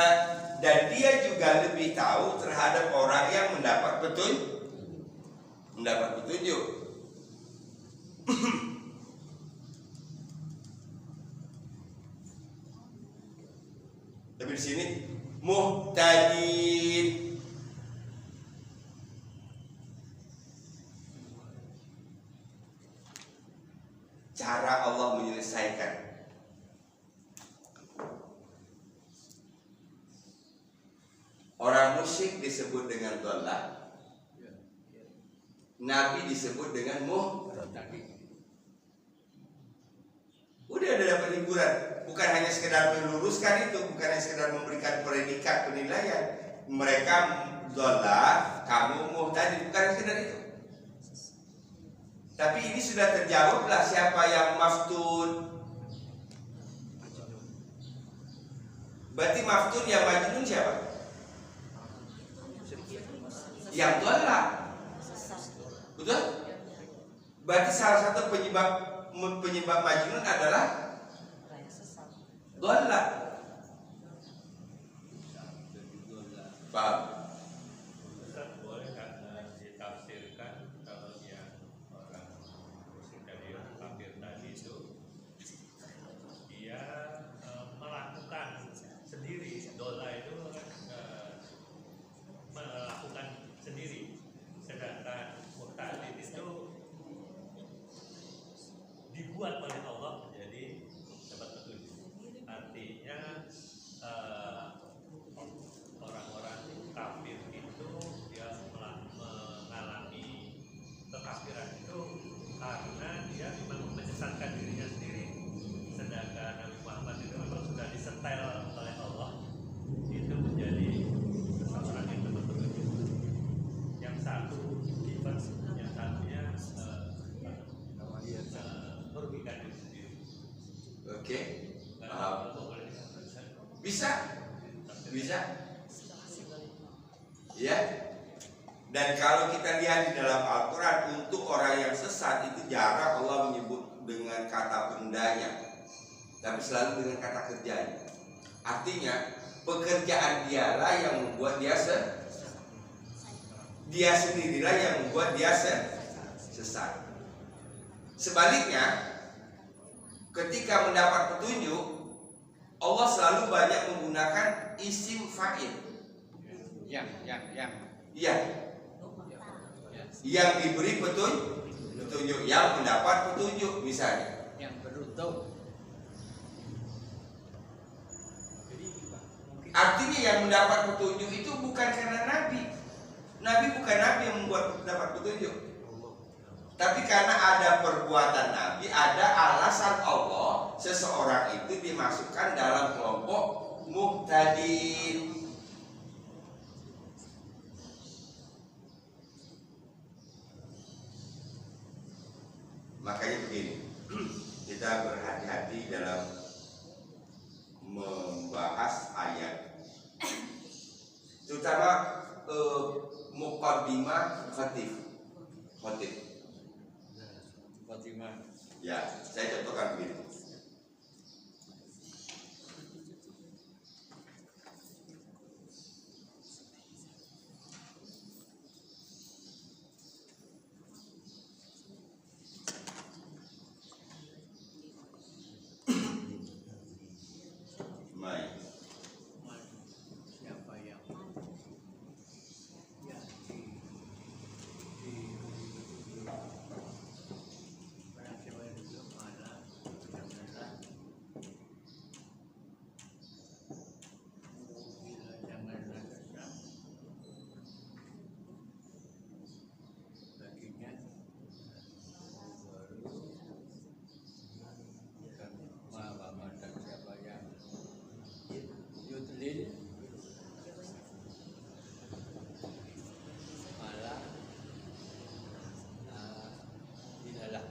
dan dia juga lebih tahu terhadap orang yang mendapat petunjuk. Tapi di sini muhtadin. Cara Allah menyelesaikan. Orang musyrik disebut dengan dhallah, Nabi disebut dengan muhtadin. Udah ada dapat hiburan. Bukan hanya sekedar meluruskan itu, bukan hanya sekedar memberikan predikat penilaian. Mereka dhallah, kamu muhtadin, bukan sekedar itu. Tapi ini sudah terjawablah siapa yang maftun. Berarti maftun yang majnun siapa? Yang dhallah. Betul? Berarti salah satu penyebab majnun adalah dhallah. Paham? Boleh ditafsirkan kalau yang orang muslim dari kafir tadi itu dia melakukan sendiri, dola itu melakukan sendiri, sedangkan muhtadin itu dibuat oleh Allah menjadi dapat petunjuk. Artinya orang-orang kafir itu dia mengalami kekafiran itu karena dia memang menyesatkan dirinya sendiri, sedangkan Nabi Muhammad itu memang sudah disetel oleh Allah itu menjadi seseorang yang dapat petunjuk. Yang satu sifat, yang satunya merugikan diri sendiri. Oke. Bisa. Ya. Dan kalau kita lihat di dalam Al-Quran, untuk orang yang sesat itu jarang Allah menyebut dengan kata bendanya, tapi selalu dengan kata kerjanya. Artinya pekerjaan dialah yang membuat dia sendirilah yang membuat dia sesat. Sebaliknya, ketika mendapat petunjuk, Allah selalu banyak menggunakan isim fa'il. Yang diberi petunjuk, yang mendapat petunjuk, misalnya Yang beruntung. artinya yang mendapat petunjuk itu bukan karena Nabi. Nabi bukan Nabi yang membuat dapat petunjuk. Tapi karena ada perbuatan Nabi, ada alasan Allah, seseorang itu dimasukkan dalam kelompok muhtadin. Makanya begini, kita berhati-hati dalam membahas ayat, terutama muqaddimah khatib. Fatimah. Ya, saya contohkan begini. Siapa yang ya orang Jawa itu mana janganlah baginya dan siapa yang yudlil malah tidaklah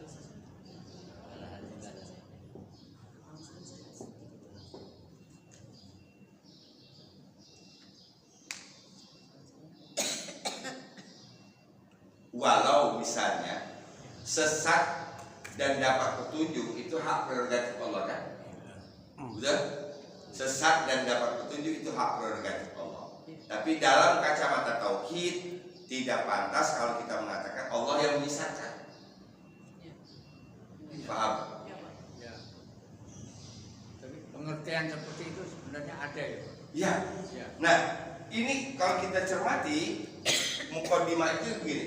walau misalnya sesat dan dapat petunjuk itu hak prerogatif Allah kan? Betul? Sesat dan dapat petunjuk itu hak prerogatif Allah. Tapi dalam kacamata tauhid tidak pantas kalau kita mengatakan Allah yang menyesatkan. Paham? ya. Tapi pengertian seperti itu sebenarnya ada ya. Ya. Ya. Nah, ini kalau kita cermati muqaddimah itu begini.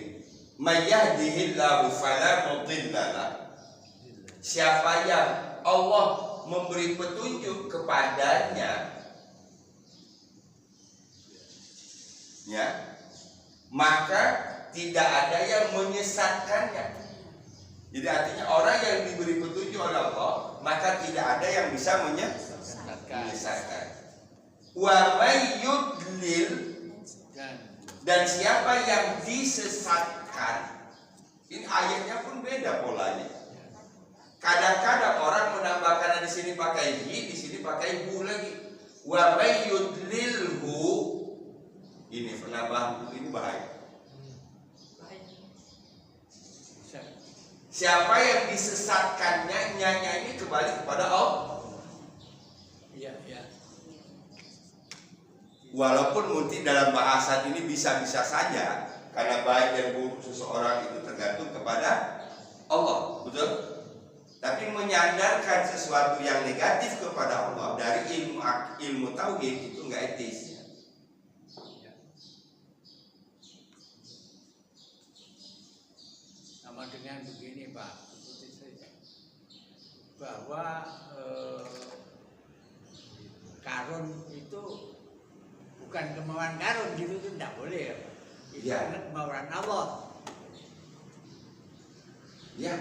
Mayyahdihillahu fala mudhillalah. Siapa yang Allah memberi petunjuk kepadanya, ya, maka tidak ada yang menyesatkannya. Jadi artinya orang yang diberi petunjuk oleh Allah, maka tidak ada yang bisa menyesatkan. Wa may yudlil, dan siapa yang disesatkan, ini ayatnya pun beda polanya. Kadang-kadang orang menambahkan di sini pakai hi, di sini pakai hu lagi. Wa may yudlilhu, ini penambahan hu ini bahaya. Siapa yang disesatkannya, nyanya ini kembali kepada Allah. Iya, iya. Walaupun mungkin dalam bahasa ini bisa-bisa saja, karena baik dan buruk seseorang itu tergantung kepada Allah, betul? Tapi menyandarkan sesuatu yang negatif kepada Allah dari ilmu tauhid itu enggak etis. Sama dengan begini Pak, bahwa karun itu bukan kemauan karun gitu itu tidak boleh ya Pak. Itu Ya. karena kemauan Allah. Ya.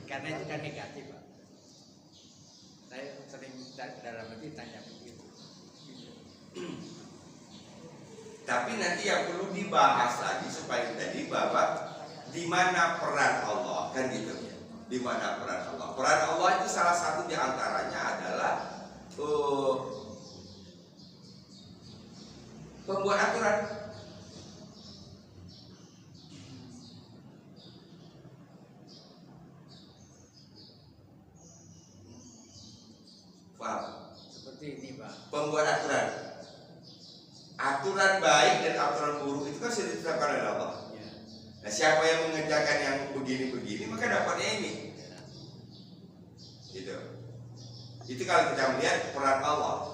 Karena itu kan negatif Pak. Saya sering dalam hati tanya begitu. Tapi nanti yang perlu dibahas lagi supaya tadi bahwa di mana peran Allah, kan gitu. Di mana peran Allah? Peran Allah itu salah satu di antaranya adalah pembuat aturan. Paham? Seperti ini Pak. Pembuat aturan. Aturan baik dan aturan buruk itu kan sudah ditetapkan oleh Allah. Ya. Nah, siapa yang mengerjakan yang begini-begini maka dapatnya ini. Gitu. Itu kalau kita melihat peran Allah.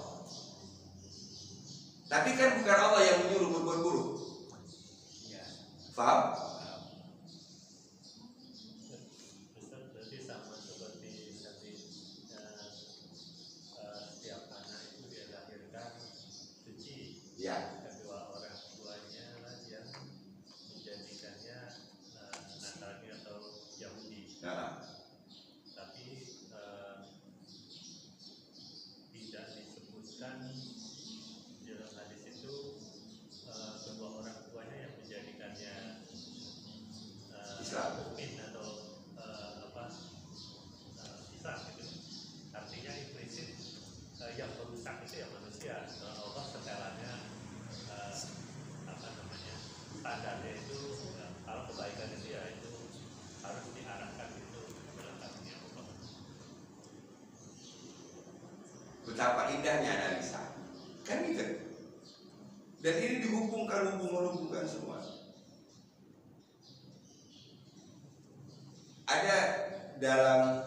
Tapi kan bukan Allah yang menyuruh berbuat buruk. Ya. Paham? Berarti sama seperti tadi setiap anak itu dilahirkan suci. Ya. Kedua orang tuanya lah yang dalam hadis itu kedua orang tuanya yang menjadikannya Islam. mukmin atau Islam gitu. Artinya implisit yang merusak itu ya manusia. Allah setelannya standarnya itu kalau kebaikan itu ya itu harus diarahkan itu dalam hatinya Allah. Betapa indahnya analisa, kan gitu. Dan ini dihubungkan semua. Ada dalam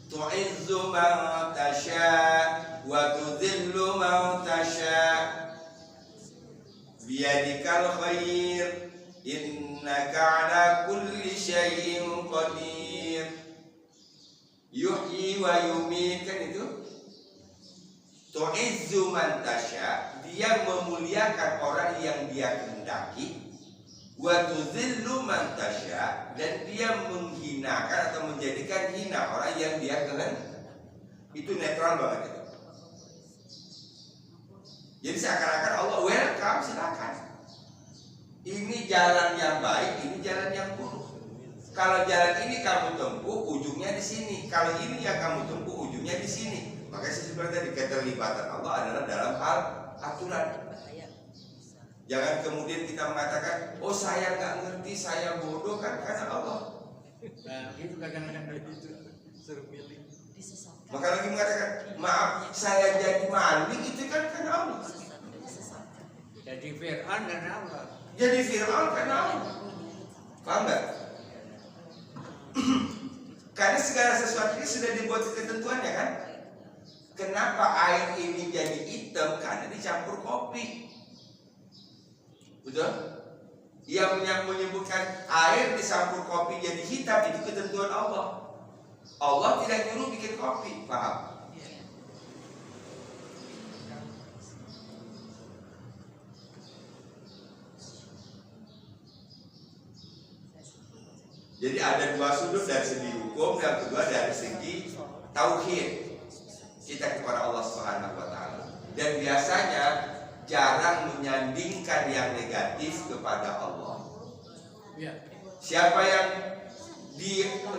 tu'izzu man tasha' wa tudhillu man tasha' biyadikal khair innaka ala kulli syai'in qadir yuhyi wa yumiit, kan itu. Tu'izzu man tasha', dia memuliakan orang yang dia kehendaki. Wa tudhillu man tasha', dan dia menghinakan atau menjadikan hina orang yang dia kehendaki. Itu netral banget itu. Jadi seakan-akan Allah welcome, silakan. Ini jalan yang baik, ini jalan yang buruk. Kalau jalan ini kamu tempuh, ujungnya di sini. Kalau ini yang kamu tempuh, ujungnya di sini. Makanya sebenarnya tadi keterlibatan Allah adalah dalam hal aturan. Jangan kemudian kita mengatakan, oh saya nggak ngerti, saya bodoh, kan karena Allah. Nah, itu kadang-kadang begitu, suruh pilih. Maka lagi mengatakan, maaf saya jadi maling, itu kan karena Allah. Jadi Fir'aun karena Allah. Jadi Fir'aun karena Allah. Paham nggak? Karena segala sesuatu ini sudah dibuat ketentuannya kan. Kenapa air ini jadi hitam? Karena dicampur kopi. Betul? Yang menyebutkan air dicampur kopi jadi hitam, itu ketentuan Allah. Allah tidak nyuruh bikin kopi, paham? Jadi ada dua sudut dari segi hukum, yang kedua dari segi tauhid kita kepada Allah Subhanahu wa taala. Dan biasanya jarang menyandingkan yang negatif kepada Allah. Siapa yang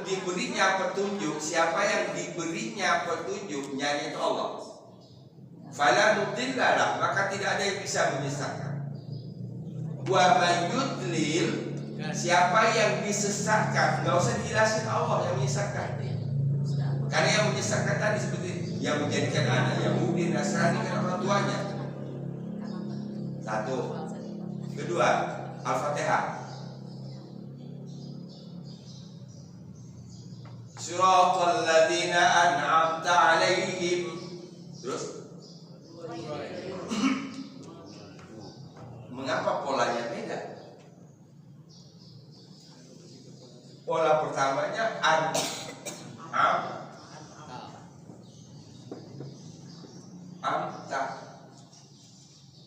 diberinya petunjuk, siapa yang diberinya petunjuknya itu Allah. Fala mudhillalah, maka tidak ada yang bisa menyesatkan. Wa may yudlil, siapa yang disesatkan, nggak usah dijelasin Allah yang menyesatkan. Karena yang menyesatkan tadi seperti yang menjadikan anak Yahudi, Nasrani kan orang tuanya. Satu. Kedua, Al-Fatihah. Siratal ladzina an'amta 'alaihim. Terus mengapa polanya beda? Pola pertamanya amta.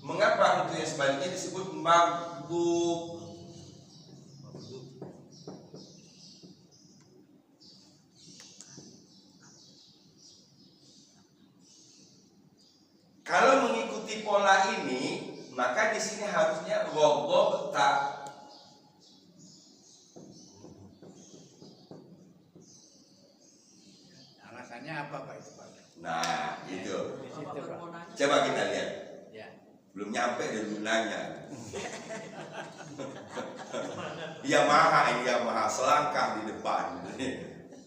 Mengapa untuk yang sebaliknya disebut maghdub? Kalau mengikuti pola ini, maka di sini harusnya ghadab ta. Alasannya apa Pak itu Pak? Nah, itu. Di situ Pak. Coba kita lihat. Ya. Belum nyampe dan belum nanya. Yamaha ini Yamaha selangkah di depan.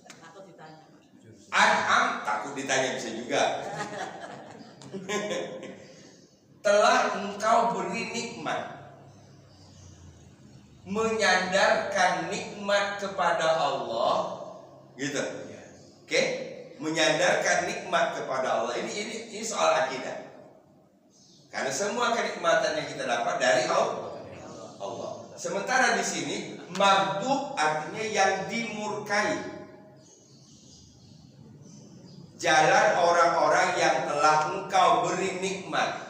Takut ditanya. An'am takut ditanya bisa juga. Telah engkau beri nikmat, menyandarkan nikmat kepada Allah, gitu. Oke? Menyandarkan nikmat kepada Allah. Ini soal akidah. Karena semua kenikmatan yang kita dapat dari Allah. Sementara di sini maghdub artinya yang dimurkai. Jalan orang-orang yang telah engkau beri nikmat.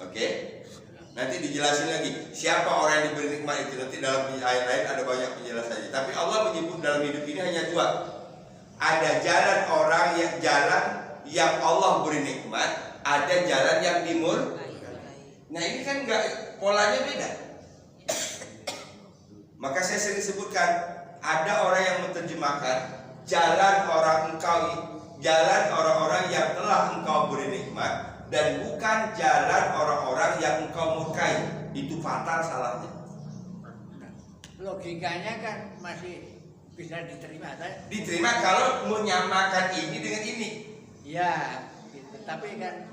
Oke? Nanti dijelasin lagi siapa orang yang diberi nikmat itu. Nanti dalam ayat lain ada banyak penjelasannya. Tapi Allah menyebut dalam hidup ini hanya dua. Ada jalan orang yang Allah beri nikmat, ada jalan yang dimurkai. Nah ini kan enggak, polanya beda. Maka saya sering sebutkan, ada orang yang menerjemahkan jalan orang-orang yang telah engkau beri nikmat, dan bukan jalan orang-orang yang engkau murkai. Itu fatal salahnya. Logikanya kan masih bisa diterima, Diterima kalau menyamakan ini dengan ini. ya gitu. Tapi kan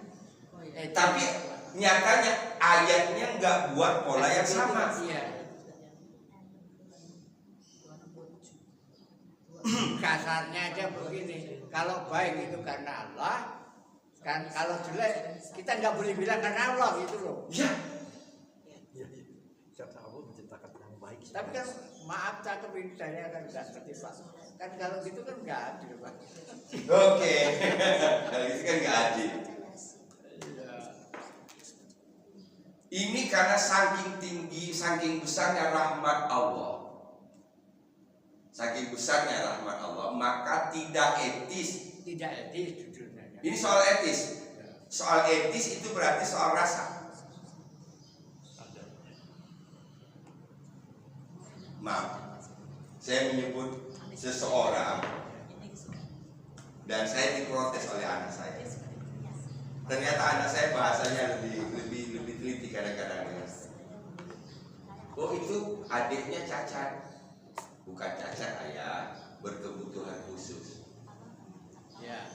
Tapi nyatanya ayatnya nggak buat pola yang sama. Iya. Kasarnya aja begini, kalau baik itu karena Allah, kan kalau jelek kita nggak boleh bilang karena Allah gitu loh. Ya, Siapa Allah menciptakan yang baik. Tapi kan maaf cakep ini saya kan nggak ngerti Pak. Kan kalau gitu kan nggak adil Pak. oke. Kalau itu kan nggak adil. Ini karena saking tinggi, saking besarnya rahmat Allah. Saking besarnya rahmat Allah, maka tidak etis. Tidak etis judulnya. Ini soal etis. Soal etis itu berarti soal rasa. Maaf, saya menyebut seseorang dan saya diprotes oleh anak saya. Ternyata anak saya bahasanya lebih teliti kadang-kadang. Oh itu adiknya cacat. Bukan cacat ayah, berkebutuhan khusus. Ya.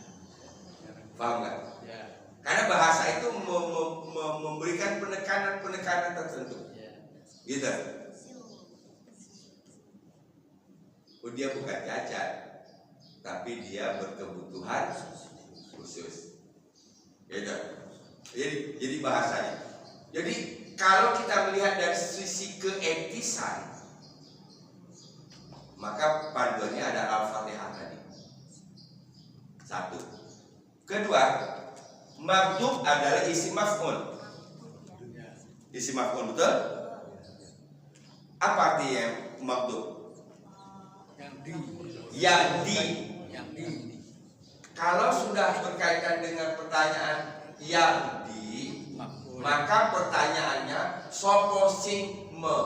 Paham nggak? Ya. Karena bahasa itu memberikan penekanan tertentu. Ya. Gitu. Oh dia bukan cacat, tapi dia berkebutuhan khusus. Gitu. Jadi bahasanya. Jadi kalau kita melihat dari sisi keetisan, maka panduannya ada Al-Fatihah tadi. Satu. Kedua, maghdub adalah isim maf'ul. Isim maf'ul, betul? Apa artinya maghdub? Yang di. Kalau sudah berkaitan dengan pertanyaan yang di, maka pertanyaannya sopo sing me.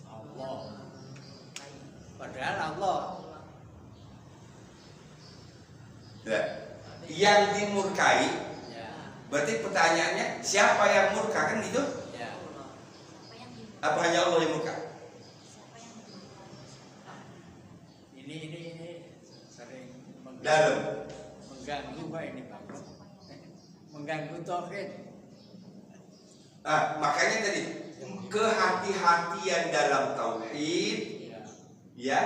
Allah. Padahal Allah. Ya. Yang dimurkai, Ya. berarti pertanyaannya siapa yang murka kan gitu? Ya. Apa hanya Allah yang murka? Ini sering Dalam. mengganggu Pak ini Pak. Mengganggu tauhid. Makanya tadi kehati-hatian dalam tauhid, ya.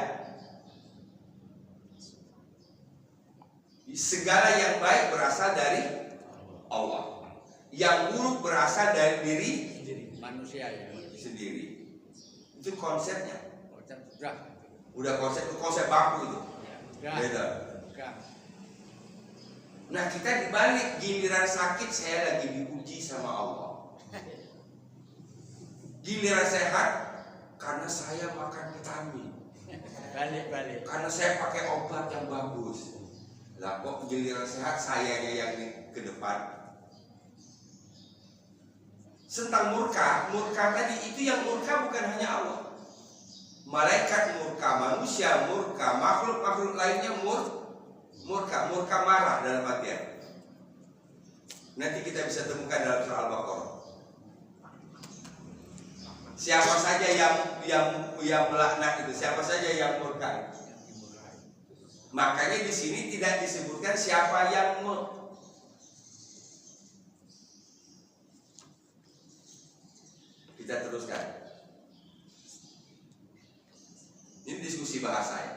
Segala yang baik berasal dari Allah. Yang buruk berasal dari diri Manusia ya. sendiri. Itu konsepnya. Sudah. Udah konsep baku itu. Ya. Beda. Sudah. Nah kita dibalik, giliran sakit saya lagi diuji sama Allah. Giliran sehat karena saya makan vitamin. Balik. Karena saya pakai obat yang bagus. Lah kok giliran sehat sayanya yang ke depan. Tentang murka tadi itu yang murka bukan hanya Allah. Malaikat murka, manusia murka, makhluk lainnya murka marah dalam artian. Nanti kita bisa temukan dalam surah Al-Baqarah. Siapa saja yang melaknat itu, siapa saja yang murka. Makanya di sini tidak disebutkan siapa yang Kita teruskan. Ini diskusi bahasa ya.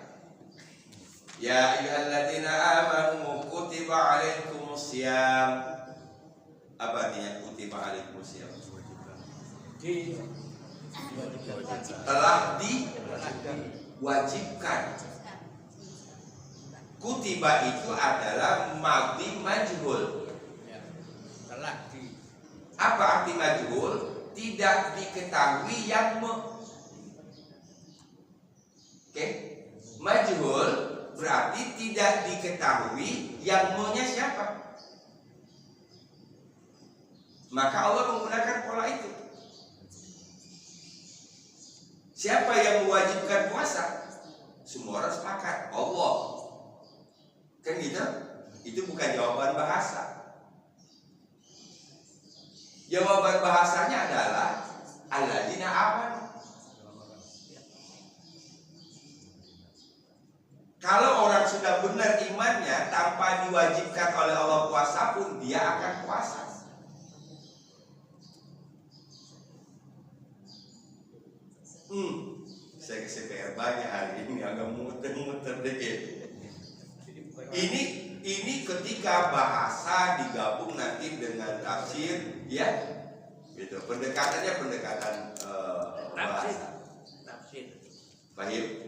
Ya ayyuhalladzina amanu kutiba alaikumusiyam. Apa artinya kutiba alaikumusiyam? Telah diwajibkan. Kutiba itu adalah madhi majhul. Telah di. Apa arti majhul? Tidak diketahui yang Oke? Majhul berarti tidak diketahui yang maunya siapa. Maka Allah menggunakan pola itu. Siapa yang mewajibkan puasa? Semua orang sepakat, Allah. Kan gitu? Itu bukan jawaban bahasa. Jawaban bahasanya adalah alladzina amanu. Kalau orang sudah benar imannya tanpa diwajibkan oleh Allah puasa pun dia akan puasa. Saya CPR banyak hari ini, agak muter-muter dikit. Ini ketika bahasa digabung nanti dengan tafsir, ya, gitu. Pendekatannya pendekatan bahasa. Tafsir. Baik.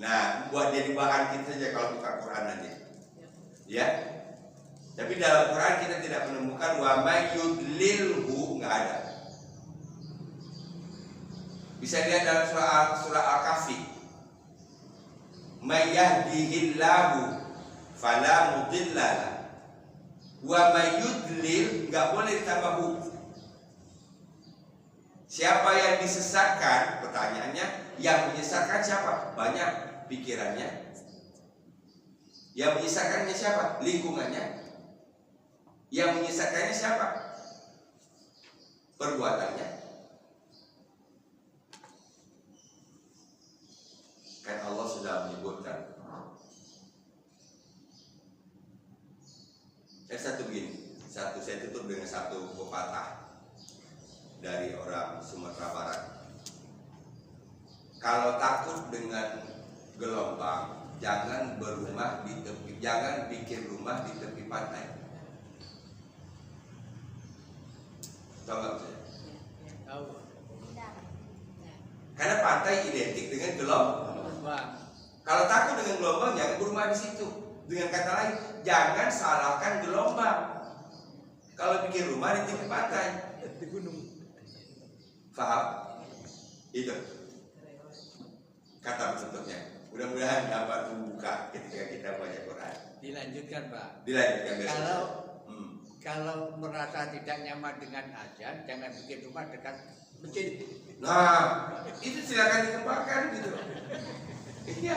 Nah, buat jadi bahan kita saja kalau buka Quran nanti, ya. Tapi dalam Quran kita tidak menemukan wa may yudlilhu, nggak ada. Bisa lihat dalam surah Al-Kahfi. May yahdihillahu fala mudhillalah. Wa may yudlil, nggak boleh ditambah hu. Siapa yang disesatkan? Pertanyaannya, yang menyesatkan siapa? Banyak pikirannya. Yang menyesatkannya siapa? Lingkungannya. Yang menyesatkannya siapa? Perbuatannya. Kan Allah sudah menyebutkan. Satu begini, saya tutup dengan satu pepatah dari orang Sumatera Barat. Kalau takut dengan gelombang, jangan bikin rumah di tepi pantai. Tahu nggak saya? Tahu. Karena pantai identik dengan gelombang. Kalau takut dengan gelombang, jangan berumah di situ. Dengan kata lain, jangan salahkan gelombang. Kalau bikin rumah di tepi pantai, Di gunung. paham? Itu kata bentuknya. Mudah-mudahan dapat membuka ketika kita baca Quran. Dilanjutkan, Pak. Dilanjutkan besok. Kalau merasa tidak nyaman dengan azan, jangan bikin rumah dekat masjid. Nah, itu silakan dikembangkan gitu. Iya,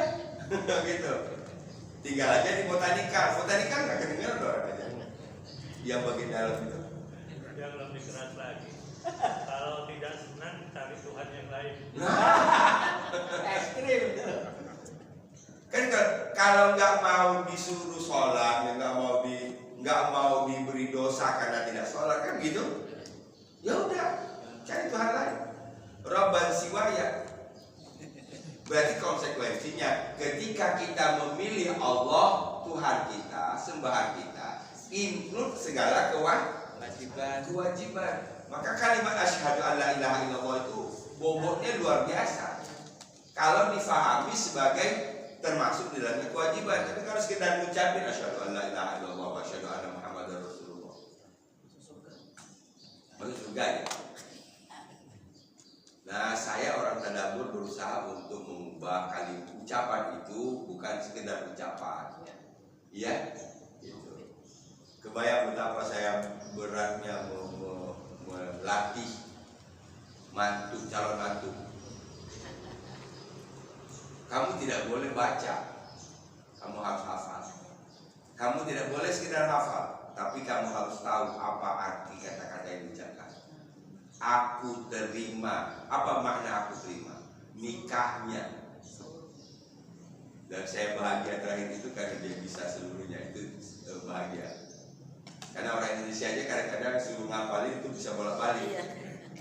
gitu. Tinggal aja di botanika. Botanika nggak kedengeran loh orang aja. Yang bagian dalam itu. Yang lebih keras lagi, kalau tidak senang cari Tuhan yang lain. Ekstrim. Kan kalau nggak mau disuruh sholat, nggak mau diberi dosa karena tidak sholat, kan gitu. Ya udah, cari Tuhan lain. Rabban siwaya. Berarti konsekuensinya ketika kita memilih Allah Tuhan kita, sembahan kita, include segala kewajiban. Maka kalimat asyhadu alla ilaha illallah itu bobotnya luar biasa. Kalau difahami sebagai termasuk di dalamnya kewajiban. Tapi kalau sekedar mengucapin asyhadu alla ilaha illallah wa asyhadu anna muhammadar rasulullah, masuk surga ya. Nah, saya orang Tadabur berusaha untuk mengubah kalimat ucapan itu bukan sekedar ucapan, ya, gitu. Kebayang betapa saya beratnya melatih calon mantu. Kamu tidak boleh baca, kamu harus hafal. Kamu tidak boleh sekedar hafal, tapi kamu harus tahu apa arti kata-kata yang diucapkan. Aku terima. Apa makna aku terima? Nikahnya. Dan saya bahagia terakhir itu karena dia bisa seluruhnya, itu bahagia. Karena orang Indonesia aja kadang-kadang suruh ngapalin itu bisa bolak-balik.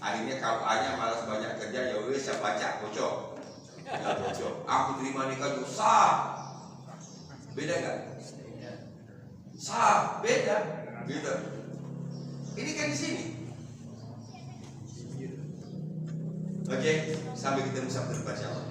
Akhirnya KUA-nya malas banyak kerja, ya wes saya baca bocok. Aku terima nikah itu sah. Beda nggak? Sah, beda. Gitu. Ini kan di sini. Oke, sampai ketemu sabtu depan, insyaallah.